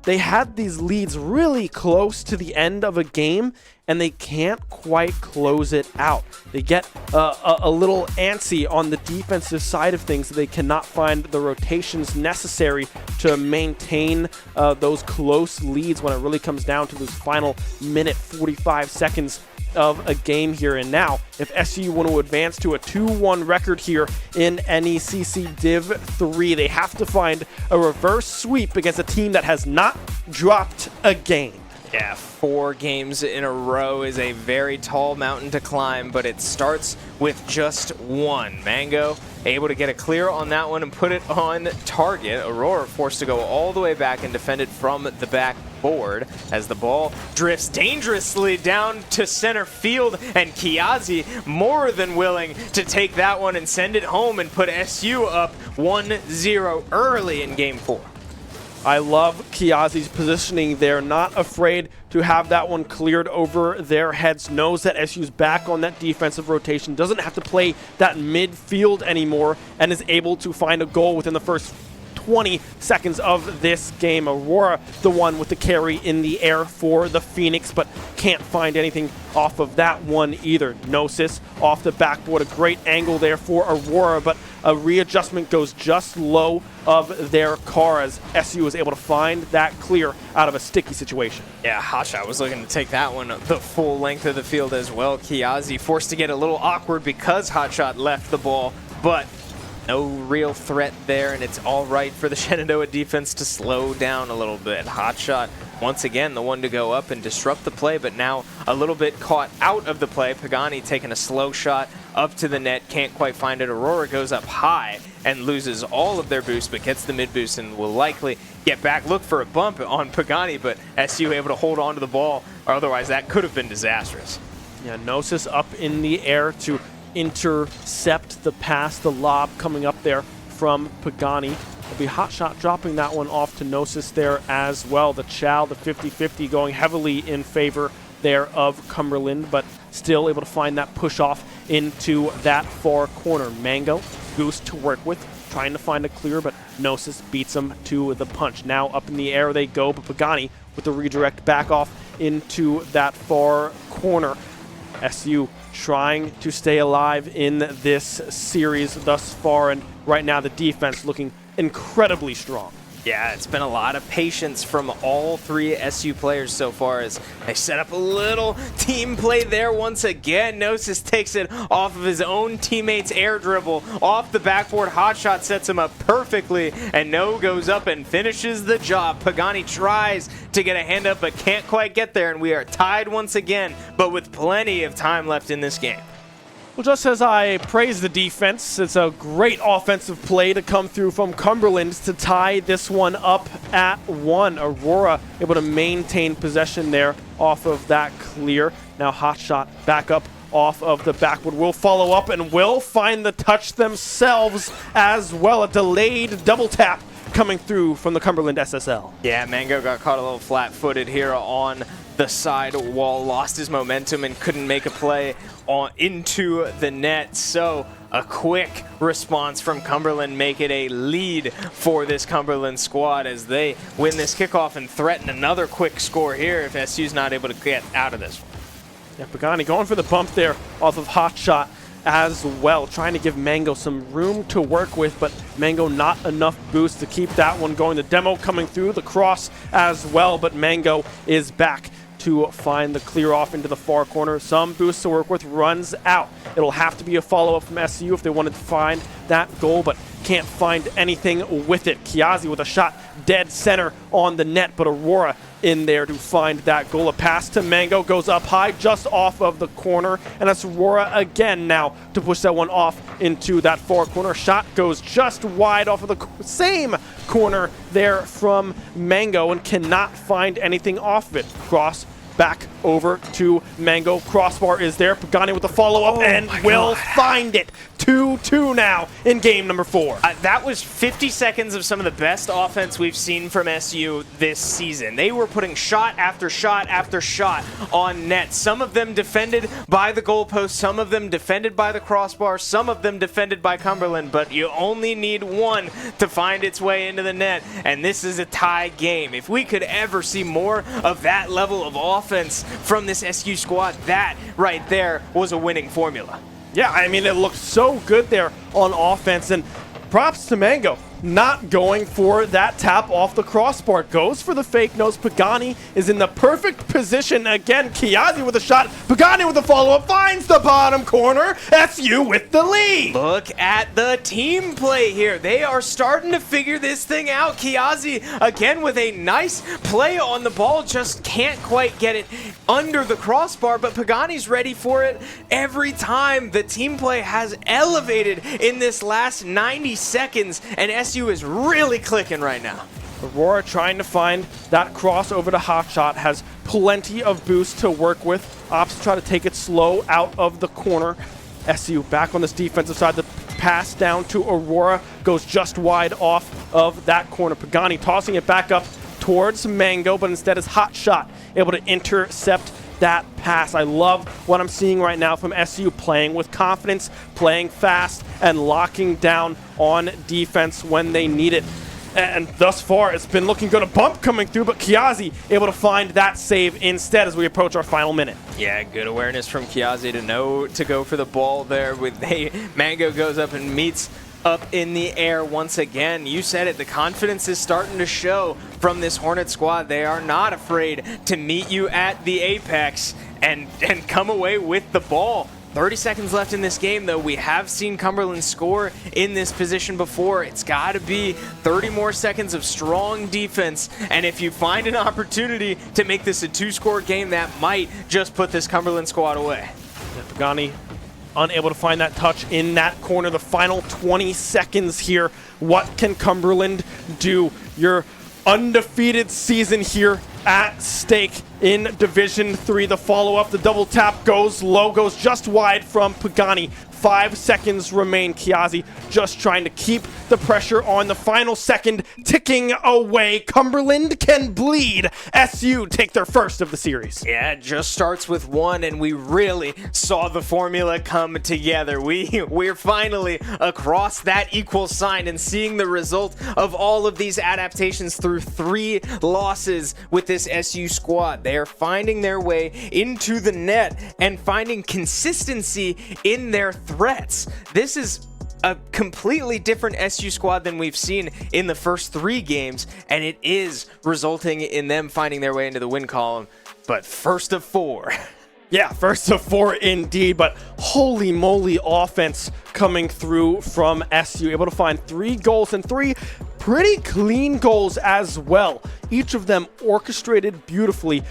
they had these leads really close to the end of a game and they can't quite close it out. They get a little antsy on the defensive side of things. They cannot find the rotations necessary to maintain those close leads when it really comes down to those final minute 45 seconds of a game here and now. If SU want to advance to a 2-1 record here in NECC Div 3, they have to find a reverse sweep against a team that has not dropped a game. Yeah, 4 games in a row is a very tall mountain to climb, but it starts with just one. Mango able to get a clear on that one and put it on target. Aurora forced to go all the way back and defend it from the backboard as the ball drifts dangerously down to center field, and Kiazi more than willing to take that one and send it home and put SU up 1-0 early in game 4. I love Kiazi's positioning there, not afraid to have that one cleared over their heads, knows that SU's back on that defensive rotation, doesn't have to play that midfield anymore, and is able to find a goal within the first 20 seconds of this game. Aurora, the one with the carry in the air for the Phoenix, but can't find anything off of that one either. Gnosis off the backboard, a great angle there for Aurora, but a readjustment goes just low of their car as SU is able to find that clear out of a sticky situation. Yeah, Hotshot was looking to take that one the full length of the field as well. Kiazi forced to get a little awkward because Hotshot left the ball, but no real threat there, and it's all right for the Shenandoah defense to slow down a little bit. Hotshot, once again, the one to go up and disrupt the play, but now a little bit caught out of the play. Pagani taking a slow shot up to the net, can't quite find it. Aurora goes up high and loses all of their boost, but gets the mid boost and will likely get back. Look for a bump on Pagani, but SU able to hold on to the ball, or otherwise that could have been disastrous. Yeah, Gnosis up in the air to intercept the pass, the lob coming up there from Pagani. It'll be Hotshot dropping that one off to Gnosis there as well. The Chow, the 50-50 going heavily in favor there of Cumberland, but still able to find that push off into that far corner. Mango, Goose to work with, trying to find a clear, but Gnosis beats him to the punch. Now up in the air they go, but Pagani with the redirect back off into that far corner. SU trying to stay alive in this series thus far, and right now the defense looking incredibly strong. Yeah, it's been a lot of patience from all 3 SU players so far as they set up a little team play there once again. Gnosis takes it off of his own teammate's air dribble. Off the backboard, Hotshot sets him up perfectly, and No goes up and finishes the job. Pagani tries to get a hand up but can't quite get there, and we are tied once again, but with plenty of time left in this game. Well, just as I praise the defense, it's a great offensive play to come through from Cumberland to tie this one up at 1. Aurora able to maintain possession there off of that clear. Now Hotshot back up off of the backwood. Will follow up and will find the touch themselves as well. A delayed double tap coming through from the Cumberland SSL. Yeah, Mango got caught a little flat-footed here on the side wall, lost his momentum and couldn't make a play into the net. So a quick response from Cumberland make it a lead for this Cumberland squad as they win this kickoff and threaten another quick score here if SU's not able to get out of this one. Yeah, Pagani going for the bump there off of Hotshot as well, trying to give Mango some room to work with, but Mango not enough boost to keep that one going. The demo coming through, the cross as well, but Mango is back to find the clear off into the far corner. Some boost to work with, runs out. It'll have to be a follow-up from SU if they wanted to find that goal, but can't find anything with it. Kiazi with a shot dead center on the net, but Aurora in there to find that goal. A pass to Mango goes up high just off of the corner, and that's Aurora again now to push that one off into that far corner. Shot goes just wide off of the same corner there from Mango and cannot find anything off of it. Cross back over to Mango. Crossbar is there. Pagani with the follow-up and will find it. 2-2 now in game number 4. That was 50 seconds of some of the best offense we've seen from SU this season. They were putting shot after shot after shot on net. Some of them defended by the goalpost, some of them defended by the crossbar, some of them defended by Cumberland, but you only need one to find its way into the net, and this is a tie game. If we could ever see more of that level of offense from this SU squad, that right there was a winning formula. Yeah, I mean, it looked so good there on offense, and props to Mango. Not going for that tap off the crossbar. Goes for the fake nose. Pagani is in the perfect position. Again, Kiazi with a shot. Pagani with the follow-up. Finds the bottom corner. SU with the lead. Look at the team play here. They are starting to figure this thing out. Kiazi, again, with a nice play on the ball. Just can't quite get it under the crossbar, but Pagani's ready for it every time. The team play has elevated in this last 90 seconds, and SU is really clicking right now. Aurora trying to find that cross over to Hotshot, has plenty of boost to work with. Ops try to take it slow out of the corner. SU back on this defensive side. The pass down to Aurora goes just wide off of that corner. Pagani tossing it back up towards Mango, but instead is Hotshot able to intercept that pass. I love what I'm seeing right now from SU, playing with confidence, playing fast, and locking down on defense when they need it. And thus far, it's been looking good. A bump coming through, but Kiazi able to find that save instead as we approach our final minute. Yeah, good awareness from Kiazi to know to go for the ball there. Mango goes up and meets up in the air once again. You said it, the confidence is starting to show from this Hornet squad. They are not afraid to meet you at the apex and come away with the ball. 30 seconds left in this game, though. We have seen Cumberland score in this position before. It's got to be 30 more seconds of strong defense, and if you find an opportunity to make this a 2-score game, that might just put this Cumberland squad away. Pagani unable to find that touch in that corner. The final 20 seconds here. What can Cumberland do? Your undefeated season here at stake in Division 3. The follow-up, the double tap goes low, goes just wide from Pagani. 5 seconds remain. Kiazi just trying to keep the pressure on. The final second ticking away. Cumberland can bleed. SU take their first of the series. Yeah, it just starts with one, and we really saw the formula come together. We're finally across that equal sign and seeing the result of all of these adaptations through 3 losses with this SU squad. They are finding their way into the net and finding consistency in their threats. This is a completely different SU squad than we've seen in the first 3 games, and it is resulting in them finding their way into the win column. But first of 4. Yeah, first of 4 indeed, but holy moly offense coming through from SU. Able to find 3 goals and 3 pretty clean goals as well. Each of them orchestrated beautifully.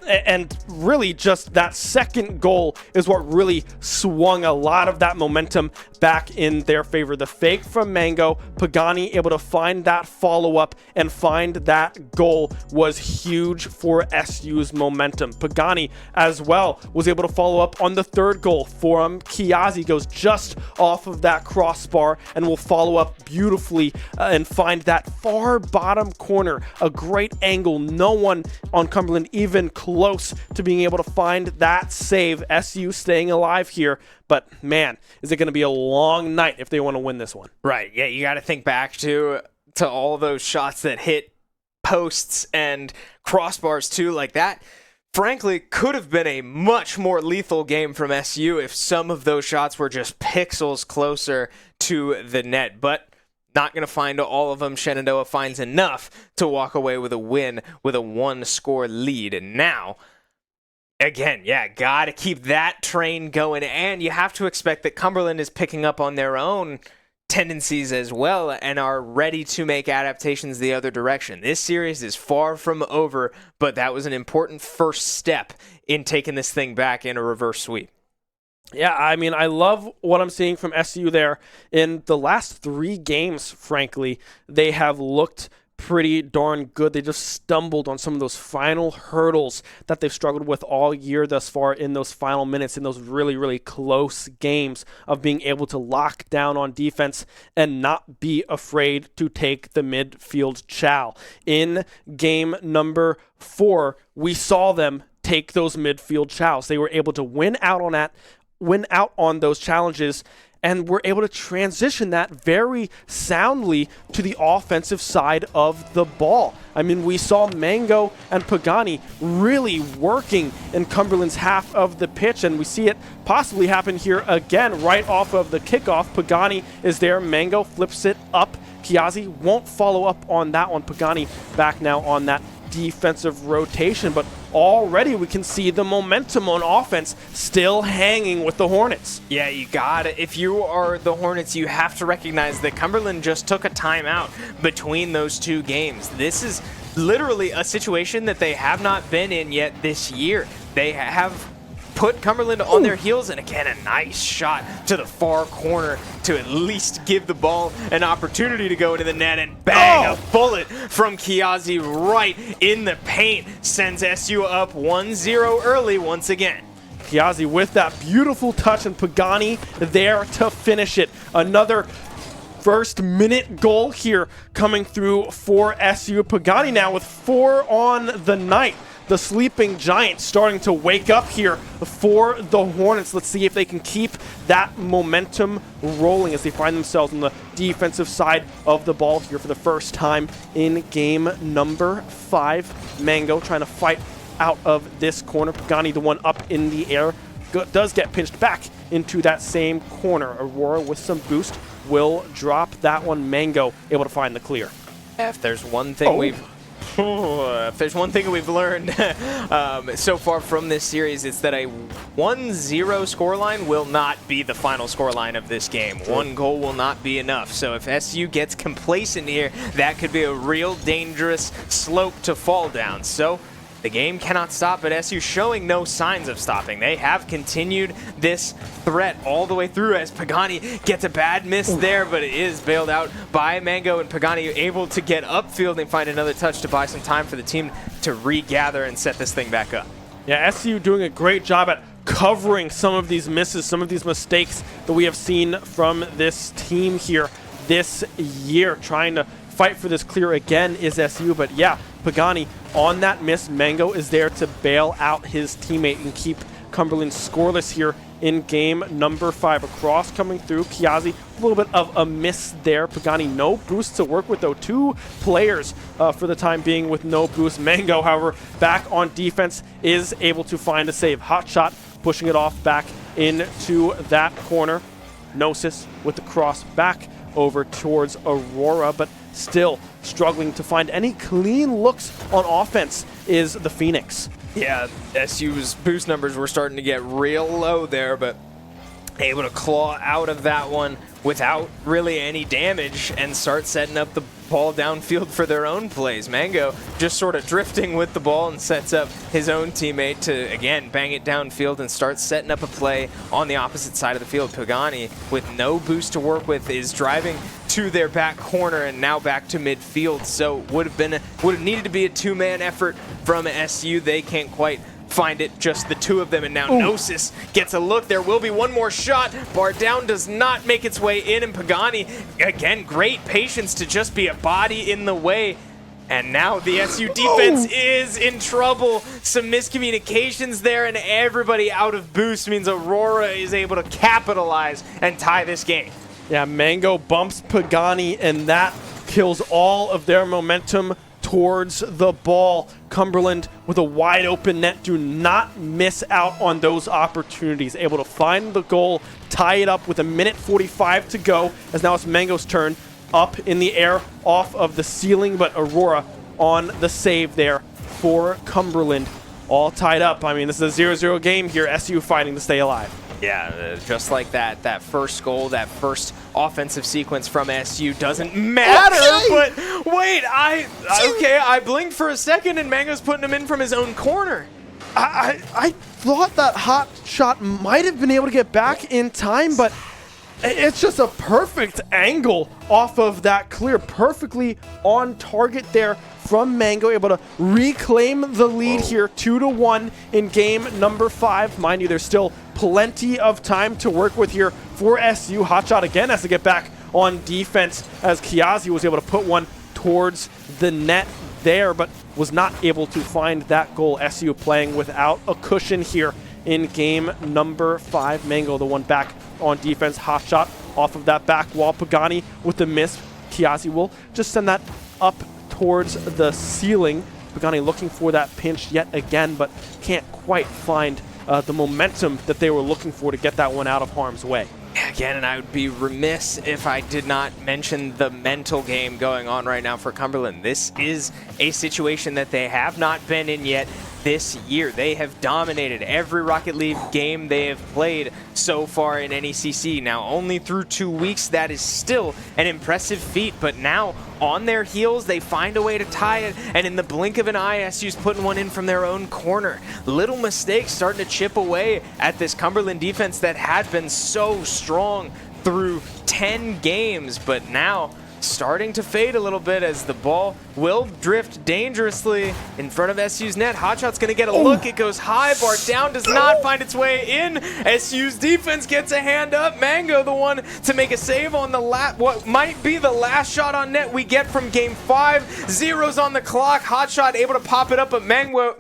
And really just that second goal is what really swung a lot of that momentum back in their favor. The fake from Mango, Pagani able to find that follow-up and find that goal was huge for SU's momentum. Pagani as well was able to follow up on the third goal for him. Kiazi goes just off of that crossbar and will follow up beautifully and find that far bottom corner. A great angle. No one on Cumberland even close to being able to find that save. SU staying alive here, but man, is it going to be a long night if they want to win this one. Right, yeah, you got to think back to all those shots that hit posts and crossbars too, like that. Frankly, could have been a much more lethal game from SU if some of those shots were just pixels closer to the net, but not going to find all of them. Shenandoah finds enough to walk away with a win with a 1-score lead. And now, again, yeah, got to keep that train going. And you have to expect that Cumberland is picking up on their own tendencies as well and are ready to make adaptations the other direction. This series is far from over, but that was an important first step in taking this thing back in a reverse sweep. Yeah, I mean, I love what I'm seeing from SU there. In the last 3 games, frankly, they have looked pretty darn good. They just stumbled on some of those final hurdles that they've struggled with all year thus far in those final minutes, in those really, really close games of being able to lock down on defense and not be afraid to take the midfield chow. In game number 4, we saw them take those midfield chows. They were able to win out on those challenges and were able to transition that very soundly to the offensive side of the ball. I mean, we saw Mango and Pagani really working in Cumberland's half of the pitch, and we see it possibly happen here again right off of the kickoff. Pagani is there, Mango flips it up. Kiazi won't follow up on that one. Pagani back now on that defensive rotation, but already we can see the momentum on offense still hanging with the Hornets. Yeah, you got it. If you are the Hornets, you have to recognize that Cumberland just took a timeout between those 2 games. This is literally a situation that they have not been in yet this year. They have put Cumberland on their heels, and again, a nice shot to the far corner to at least give the ball an opportunity to go into the net, and bang, a bullet from Kiazi right in the paint sends SU up 1-0 early once again. Kiazi with that beautiful touch, and Pagani there to finish it. Another first-minute goal here coming through for SU. Pagani now with 4 on the night. The sleeping giant starting to wake up here for the Hornets. Let's see if they can keep that momentum rolling as they find themselves on the defensive side of the ball here for the first time in game number 5. Mango trying to fight out of this corner. Pagani, the one up in the air, does get pinched back into that same corner. Aurora with some boost will drop that one. Mango able to find the clear. If there's one thing if there's one thing we've learned so far from this series, it's that a 1-0 scoreline will not be the final scoreline of this game. 1 goal will not be enough. So if SU gets complacent here, that could be a real dangerous slope to fall down. So the game cannot stop, but SU showing no signs of stopping. They have continued this threat all the way through as Pagani gets a bad miss there, but it is bailed out by Mango, and Pagani able to get upfield and find another touch to buy some time for the team to regather and set this thing back up. Yeah, SU doing a great job at covering some of these misses, some of these mistakes that we have seen from this team here this year. Trying to fight for this clear again is SU, but yeah, Pagani on that miss. Mango is there to bail out his teammate and keep Cumberland scoreless here in game number 5. A cross coming through. Kiazi, a little bit of a miss there. Pagani, no boost to work with, though. 2 players for the time being with no boost. Mango, however, back on defense, is able to find a save. Hot shot, pushing it off back into that corner. Gnosis with the cross back over towards Aurora, but still struggling to find any clean looks on offense is the Phoenix. Yeah, SU's boost numbers were starting to get real low there, but able to claw out of that one without really any damage and start setting up the ball downfield for their own plays. Mango just sort of drifting with the ball and sets up his own teammate to, again, bang it downfield and start setting up a play on the opposite side of the field. Pagani, with no boost to work with, is driving to their back corner and now back to midfield. So would have needed to be a two-man effort from SU. They can't quite find it, just the two of them, and now NECC gets a look. There will be one more shot. Bar down does not make its way in, and Pagani, again, great patience to just be a body in the way. And now the SU defense is in trouble. Some miscommunications there, and everybody out of boost means Aurora is able to capitalize and tie this game. Yeah, Mango bumps Pagani, and that kills all of their momentum towards the ball. Cumberland with a wide open net. Do not miss out on those opportunities. Able to find the goal, tie it up with 1:45 to go, as now it's Mango's turn. Up in the air, off of the ceiling, but Aurora on the save there for Cumberland. All tied up. I mean, this is a 0-0 game here. SU fighting to stay alive. Yeah, just like that. That first goal, that first offensive sequence from SU doesn't matter. But wait, I blinked for a second and Mango's putting him in from his own corner. I thought that hot shot might have been able to get back in time, but it's just a perfect angle off of that clear. Perfectly on target there from Mango, able to reclaim the lead here, 2-1 in game number 5. Mind you, there's still plenty of time to work with here for SU. Hotshot again has to get back on defense, as Kiazi was able to put one towards the net there, but was not able to find that goal. SU playing without a cushion here in game number 5. Mango, the one back on defense. Hotshot off of that back wall. Pagani with the miss. Kiazi will just send that up towards the ceiling. Pagani looking for that pinch yet again, but can't quite find the momentum that they were looking for to get that one out of harm's way. Again, and I would be remiss if I did not mention the mental game going on right now for Cumberland. This is a situation that they have not been in yet this year. They have dominated every Rocket League game they have played so far in NECC. Now, only through 2 weeks, that is still an impressive feat, but now on their heels, they find a way to tie it, and in the blink of an eye, SU's putting one in from their own corner. Little mistakes starting to chip away at this Cumberland defense that had been so strong through 10 games, but now starting to fade a little bit as the ball will drift dangerously in front of SU's net. Hotshot's going to get a look. It goes high. Bar down does not find its way in. SU's defense gets a hand up. Mango, the one to make a save on the what might be the last shot on net we get from game 5. Zeros on the clock. Hotshot able to pop it up, but Mango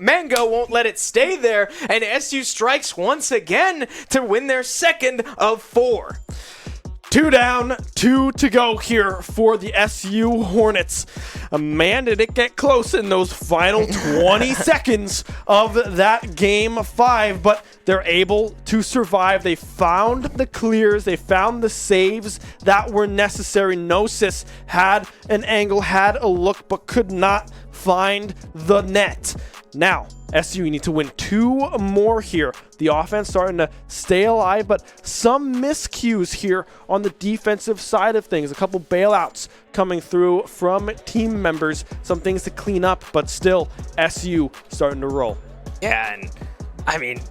won't let it stay there, and SU strikes once again to win their second of 4. 2 down, 2 to go here for the SU Hornets. Man, did it get close in those final 20 seconds of that game 5, but they're able to survive. They found the clears, they found the saves that were necessary. NECC had an angle, had a look, but could not find the net. Now, SU, you need to win 2 more here. The offense starting to stay alive, but some miscues here on the defensive side of things. A couple bailouts coming through from team members. Some things to clean up, but still SU starting to roll. Yeah, and I mean,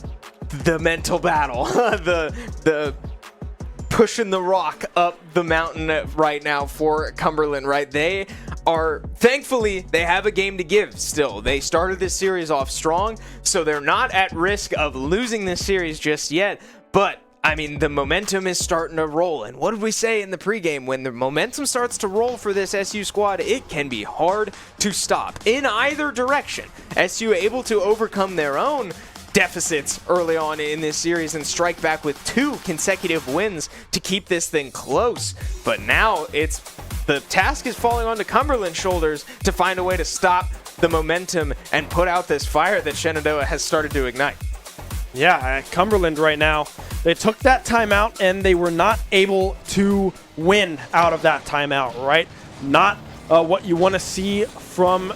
the mental battle, the pushing the rock up the mountain right now for Cumberland, right? They are, thankfully, they have a game to give still. They started this series off strong, so they're not at risk of losing this series just yet, but I mean, the momentum is starting to roll. And what did we say in the pregame? When the momentum starts to roll for this SU squad, it can be hard to stop in either direction. SU able to overcome their own deficits early on in this series and strike back with 2 consecutive wins to keep this thing close. But now the task is falling onto Cumberland's shoulders to find a way to stop the momentum and put out this fire that Shenandoah has started to ignite. Yeah, Cumberland right now, they took that timeout and they were not able to win out of that timeout, right? Not what you want to see from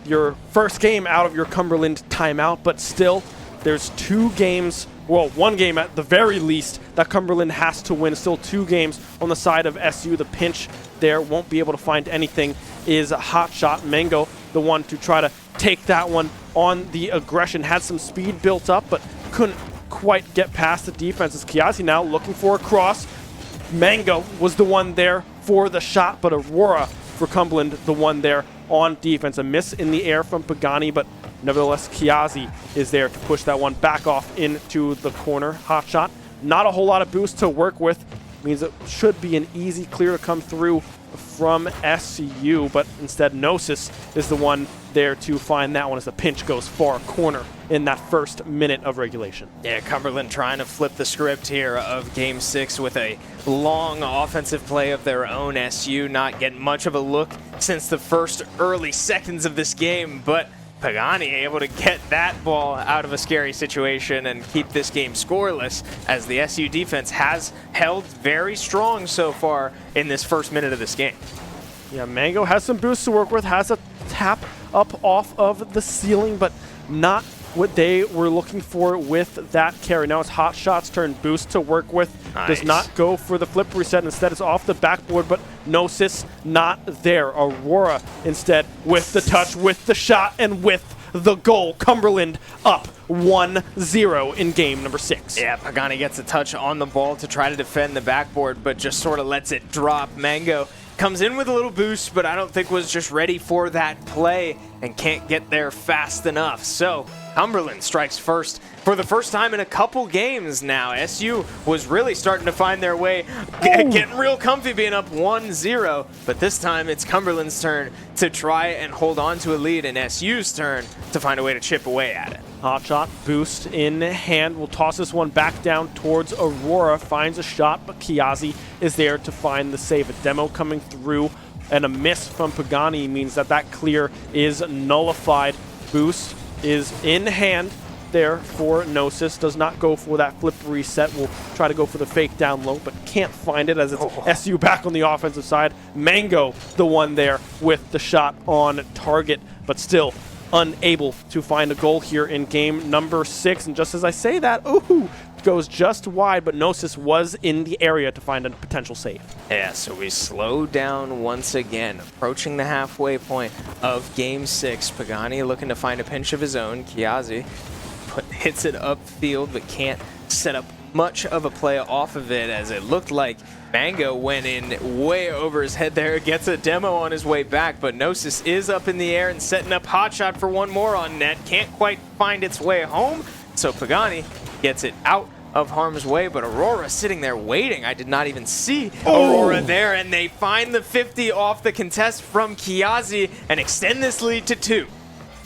your first game out of your Cumberland timeout, but still there's 2 games, well, 1 game at the very least, that Cumberland has to win. Still 2 games on the side of SU. The pinch there, won't be able to find anything, is a hot shot. Mango, the one to try to take that one on the aggression. Had some speed built up, but couldn't quite get past the defense. As Kiazi now looking for a cross. Mango was the one there for the shot, but Aurora for Cumberland, the one there on defense. A miss in the air from Pagani, but nevertheless, Kiazi is there to push that one back off into the corner. Hot shot. Not a whole lot of boost to work with. Means it should be an easy clear to come through from SCU, but instead Gnosis is the one there to find that one as the pinch goes far corner in that first minute of regulation. Yeah, Cumberland trying to flip the script here of Game 6 with a long offensive play of their own. SU not getting much of a look since the first early seconds of this game, but Pagani able to get that ball out of a scary situation and keep this game scoreless, as the SU defense has held very strong so far in this first minute of this game. Yeah, Mango has some boosts to work with, has a tap up off of the ceiling, but not what they were looking for with that carry. Now it's Hot Shot's turn, boost to work with. Nice. Does not go for the flip reset. Instead, it's off the backboard, but Gnosis not there. Aurora instead with the touch, with the shot, and with the goal. Cumberland up 1-0 in game number 6. Yeah, Pagani gets a touch on the ball to try to defend the backboard, but just sort of lets it drop. Mango comes in with a little boost, but I don't think was just ready for that play and can't get there fast enough. So Cumberland strikes first for the first time in a couple games now. SU was really starting to find their way, getting real comfy being up 1-0, but this time it's Cumberland's turn to try and hold on to a lead and SU's turn to find a way to chip away at it. Hot shot, boost in hand. Will toss this one back down towards Aurora. Finds a shot, but Kiazi is there to find the save. A demo coming through, and a miss from Pagani means that that clear is nullified. Boost is in hand there for Gnosis. Does not go for that flip reset. Will try to go for the fake down low, but can't find it as it's SU back on the offensive side. Mango, the one there with the shot on target, but still unable to find a goal here in game number 6. And just as I say that, ooh, goes just wide, but Gnosis was in the area to find a potential save. Yeah, so we slow down once again, approaching the halfway point of game 6. Pagani looking to find a pinch of his own. Kiazi hits it upfield, but can't set up much of a play off of it, as it looked like Mango went in way over his head there, gets a demo on his way back, but Gnosis is up in the air and setting up Hot Shot for one more on net. Can't quite find its way home, so Pagani gets it out of harm's way, but Aurora sitting there waiting. I did not even see Aurora there, and they find the 50 off the contest from Kiazi and extend this lead to 2.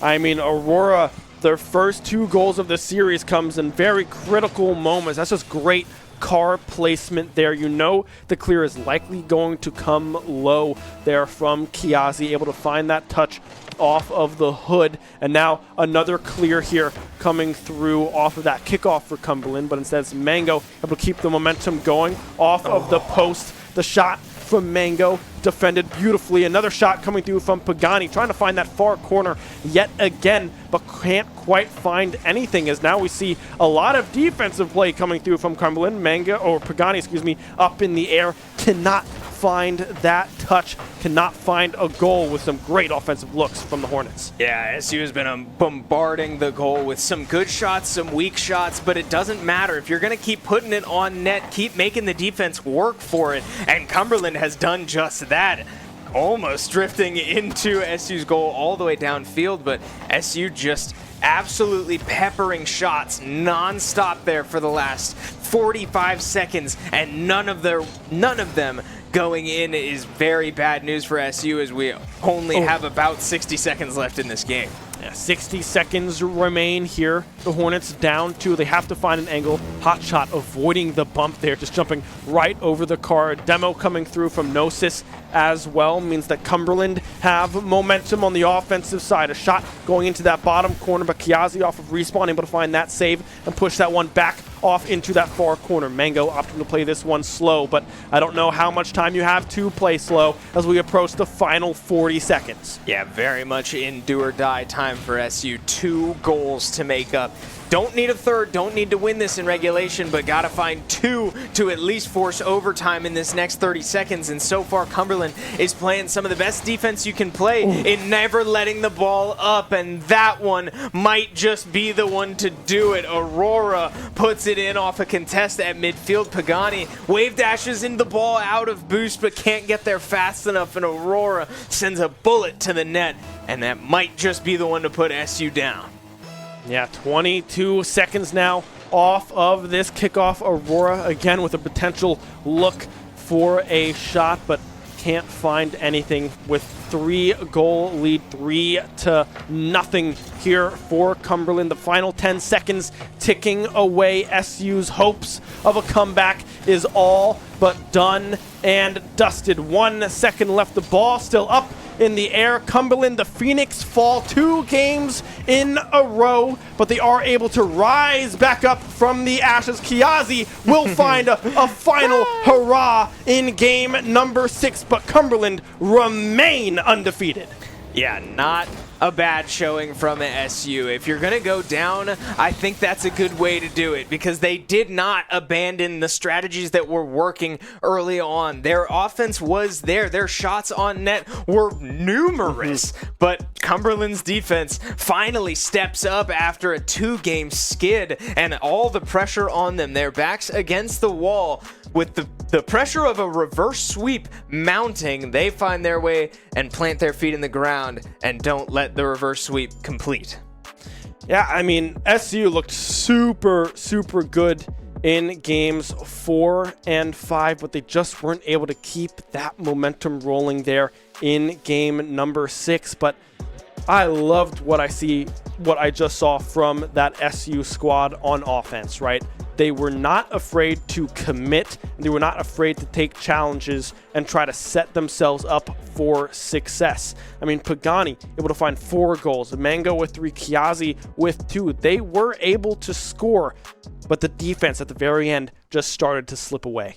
I mean, Aurora, their first 2 goals of the series comes in very critical moments. That's just great car placement there. You know the clear is likely going to come low there from Kiazi, able to find that touch off of the hood, and now another clear here coming through off of that kickoff for Cumberland, but instead it's Mango able to keep the momentum going off of the post. The shot from Mango defended beautifully. Another shot coming through from Pagani, trying to find that far corner yet again, but can't quite find anything, as now we see a lot of defensive play coming through from Cumberland. Mango, or Pagani, excuse me, up in the air, cannot find that touch, cannot find a goal with some great offensive looks from the Hornets. Yeah, SU has been bombarding the goal with some good shots, some weak shots, but it doesn't matter. If you're going to keep putting it on net, keep making the defense work for it, and Cumberland has done just that. Almost drifting into SU's goal all the way downfield, but SU just absolutely peppering shots non-stop there for the last 45 seconds, and none of them going in is very bad news for SU, as we only have about 60 seconds left in this game. Yeah, 60 seconds remain here. The Hornets down 2. They have to find an angle. Hot shot avoiding the bump there, just jumping right over the car. Demo coming through from Gnosis as well means that Cumberland have momentum on the offensive side. A shot going into that bottom corner, but Kiazi off of respawn able to find that save and push that one back off into that far corner. Mango opting to play this one slow, but I don't know how much time you have to play slow as we approach the final 40 seconds. Yeah, very much in do or die time for SU. 2 goals to make up Don't need a third, don't need to win this in regulation, but gotta find 2 to at least force overtime in this next 30 seconds. And so far, Cumberland is playing some of the best defense you can play in never letting the ball up, and that one might just be the one to do it. Aurora puts it in off a contest at midfield. Pagani wave dashes into the ball out of boost, but can't get there fast enough, and Aurora sends a bullet to the net, and that might just be the one to put SU down. Yeah, 22 seconds now off of this kickoff. Aurora again with a potential look for a shot, but can't find anything with 3-goal lead, 3-0 here for Cumberland. The final 10 seconds ticking away. SU's hopes of a comeback is all but done and dusted. 1 second left. The ball still up in the air. Cumberland, the Phoenix, fall 2 games in a row, but they are able to rise back up from the ashes. Kiazi will find a final hurrah in game number 6, but Cumberland remain undefeated. Yeah, not a bad showing from SU. If you're going to go down, I think that's a good way to do it, because they did not abandon the strategies that were working early on. Their offense was there. Their shots on net were numerous, but Cumberland's defense finally steps up after a 2-game skid and all the pressure on them. Their backs against the wall with the pressure of a reverse sweep mounting. They find their way and plant their feet in the ground and don't let the reverse sweep complete. Yeah, I mean, SU looked super good in games 4 and 5, but they just weren't able to keep that momentum rolling there in game number 6. But I loved what I just saw from that SU squad on offense, right? They were not afraid to commit. They were not afraid to take challenges and try to set themselves up for success. I mean, Pagani able to find 4 goals, Mango with 3, Kiazi with 2. They were able to score, but the defense at the very end just started to slip away.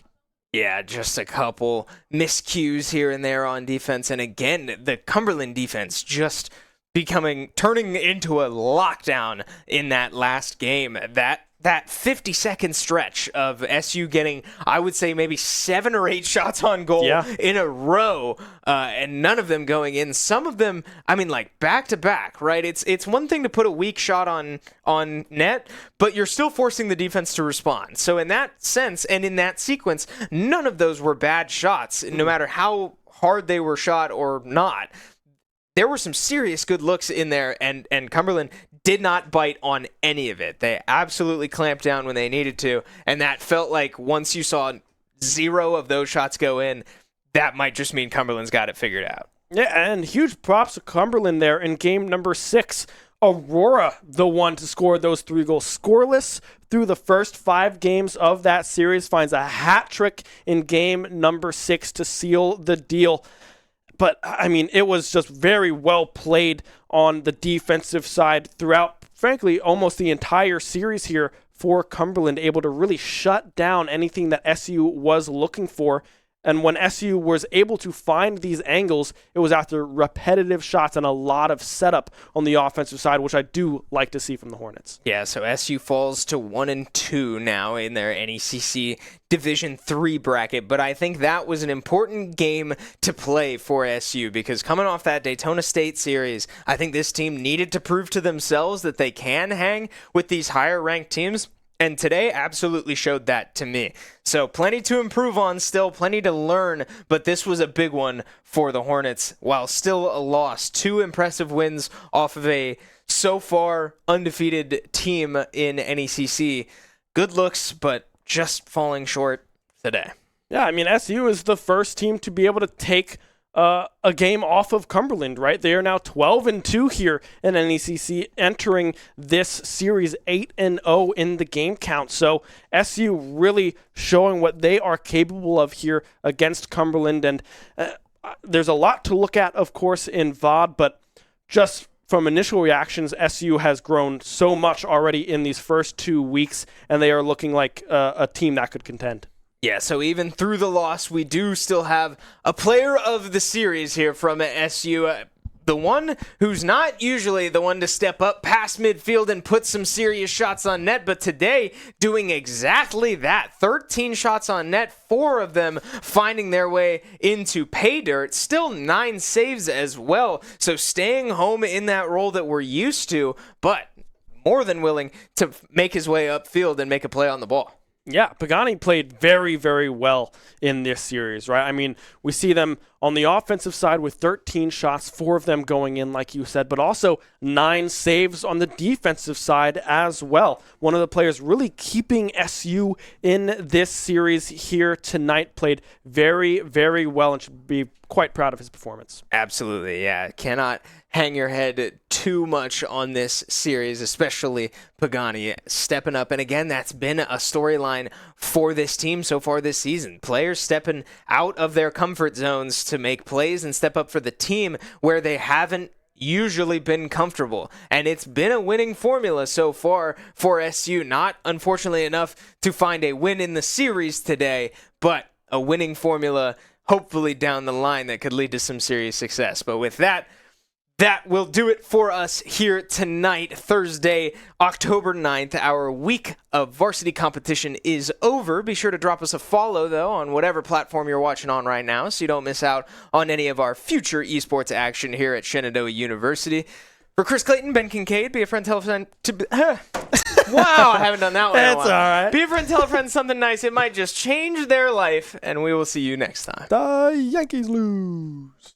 Yeah, just a couple miscues here and there on defense. And again, the Cumberland defense just turning into a lockdown in that last game. That 50-second stretch of SU getting, I would say, maybe 7 or 8 shots on goal in a row, and none of them going in. Some of them, I mean, like back-to-back, right? It's one thing to put a weak shot on net, but you're still forcing the defense to respond. So in that sense, and in that sequence, none of those were bad shots, no matter how hard they were shot or not. There were some serious good looks in there, and Cumberland did not bite on any of it. They absolutely clamped down when they needed to, and that felt like once you saw 0 of those shots go in, that might just mean Cumberland's got it figured out. Yeah, and huge props to Cumberland there in game number 6. Aurora, the one to score those 3 goals. Scoreless through the first 5 games of that series, finds a hat trick in game number 6 to seal the deal. But, I mean, it was just very well played on the defensive side throughout, frankly, almost the entire series here for Cumberland, able to really shut down anything that SU was looking for. And when SU was able to find these angles, it was after repetitive shots and a lot of setup on the offensive side, which I do like to see from the Hornets. Yeah, so SU falls to 1-2 now in their NECC Division 3 bracket, but I think that was an important game to play for SU, because coming off that Daytona State series, I think this team needed to prove to themselves that they can hang with these higher-ranked teams. And today absolutely showed that to me. So plenty to improve on still, plenty to learn, but this was a big one for the Hornets. While still a loss, 2 impressive wins off of a so far undefeated team in NECC. Good looks, but just falling short today. Yeah, I mean, SU is the first team to be able to take a game off of Cumberland, right? They are now 12-2 here in NECC, entering this series 8-0 in the game count. So SU really showing what they are capable of here against Cumberland. And there's a lot to look at, of course, in VOD, but just from initial reactions, SU has grown so much already in these first 2 weeks, and they are looking like a team that could contend. Yeah, so even through the loss, we do still have a player of the series here from SU. the one who's not usually the one to step up past midfield and put some serious shots on net, but today doing exactly that. 13 shots on net, 4 of them finding their way into pay dirt. Still 9 saves as well, so staying home in that role that we're used to, but more than willing to make his way upfield and make a play on the ball. Yeah, Pagani played very, very well in this series, right? I mean, we see them on the offensive side with 13 shots, 4 of them going in, like you said, but also 9 saves on the defensive side as well. One of the players really keeping SU in this series here tonight, played very, very well and should be quite proud of his performance. Absolutely, yeah. Cannot hang your head too much on this series, especially Pagani stepping up. And again, that's been a storyline for this team so far this season. Players stepping out of their comfort zones to make plays and step up for the team where they haven't usually been comfortable. And it's been a winning formula so far for SU. Not, unfortunately, enough to find a win in the series today, but a winning formula hopefully down the line that could lead to some serious success. But with that will do it for us here tonight, Thursday, October 9th. Our week of varsity competition is over. Be sure to drop us a follow, though, on whatever platform you're watching on right now so you don't miss out on any of our future esports action here at Shenandoah University. For Chris Clayton, Ben Kincaid, be a friend, tell a friend. Wow, I haven't done that one. That's all right. Be a friend, tell a friend something nice. It might just change their life, and we will see you next time. The Yankees lose.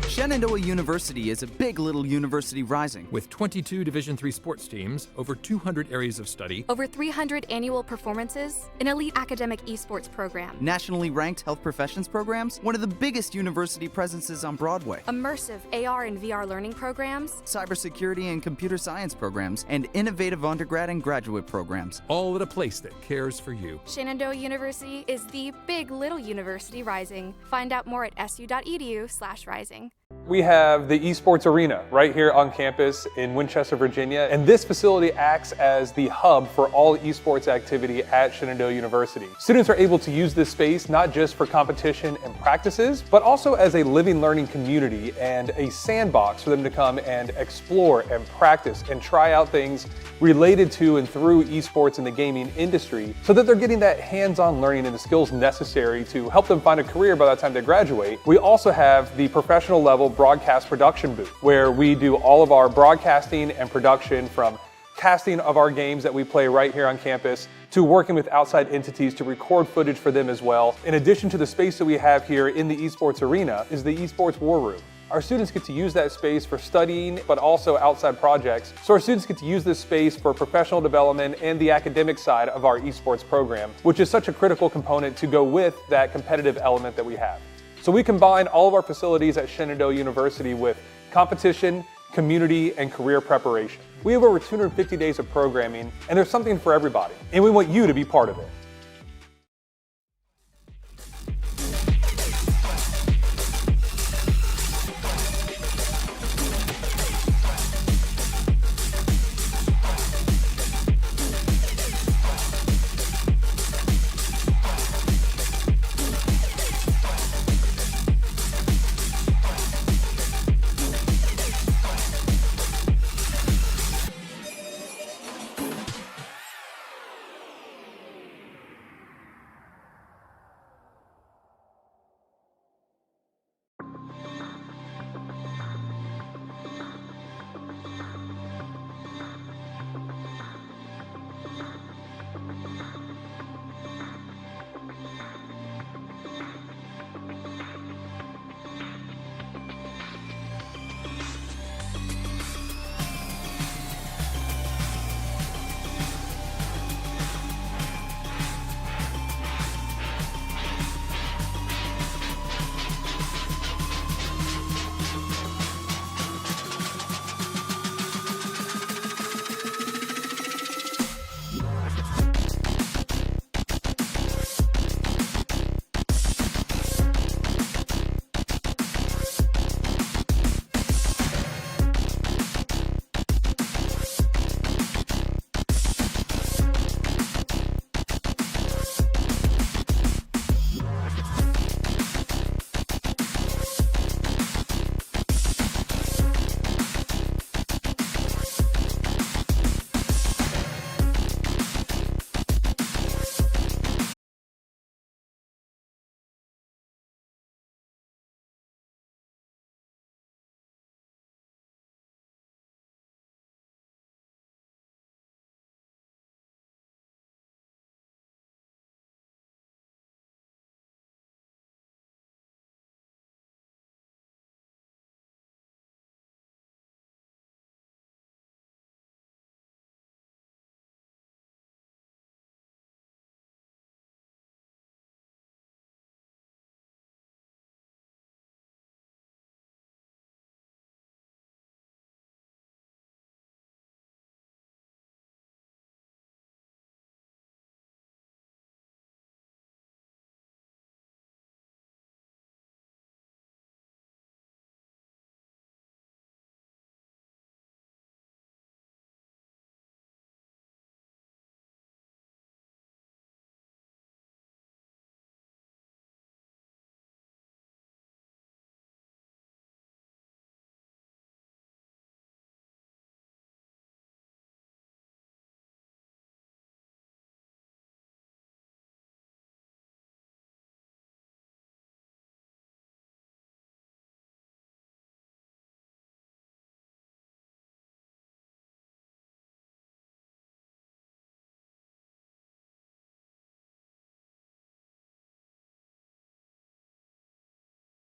Shenandoah University is a big little university rising. With 22 Division III sports teams, over 200 areas of study, over 300 annual performances, an elite academic esports program, nationally ranked health professions programs, one of the biggest university presences on Broadway, immersive AR and VR learning programs, cybersecurity and computer science programs, and innovative undergrad and graduate programs. all at a place that cares for you. Shenandoah University is the big little university rising. Find out more at su.edu/rising. We have the Esports Arena right here on campus in Winchester, Virginia, and this facility acts as the hub for all esports activity at Shenandoah University. Students are able to use this space not just for competition and practices, but also as a living learning community and a sandbox for them to come and explore and practice and try out things related to and through esports in the gaming industry so that they're getting that hands-on learning and the skills necessary to help them find a career by the time they graduate. We also have the professional level broadcast production booth, where we do all of our broadcasting and production, from casting of our games that we play right here on campus to working with outside entities to record footage for them as well. In addition to the space that we have here in the Esports Arena is the Esports War Room. Our students get to use that space for studying, but also outside projects. So our students get to use this space for professional development and the academic side of our esports program, which is such a critical component to go with that competitive element that we have. So we combine all of our facilities at Shenandoah University with competition, community, and career preparation. We have over 250 days of programming, and there's something for everybody, and we want you to be part of it.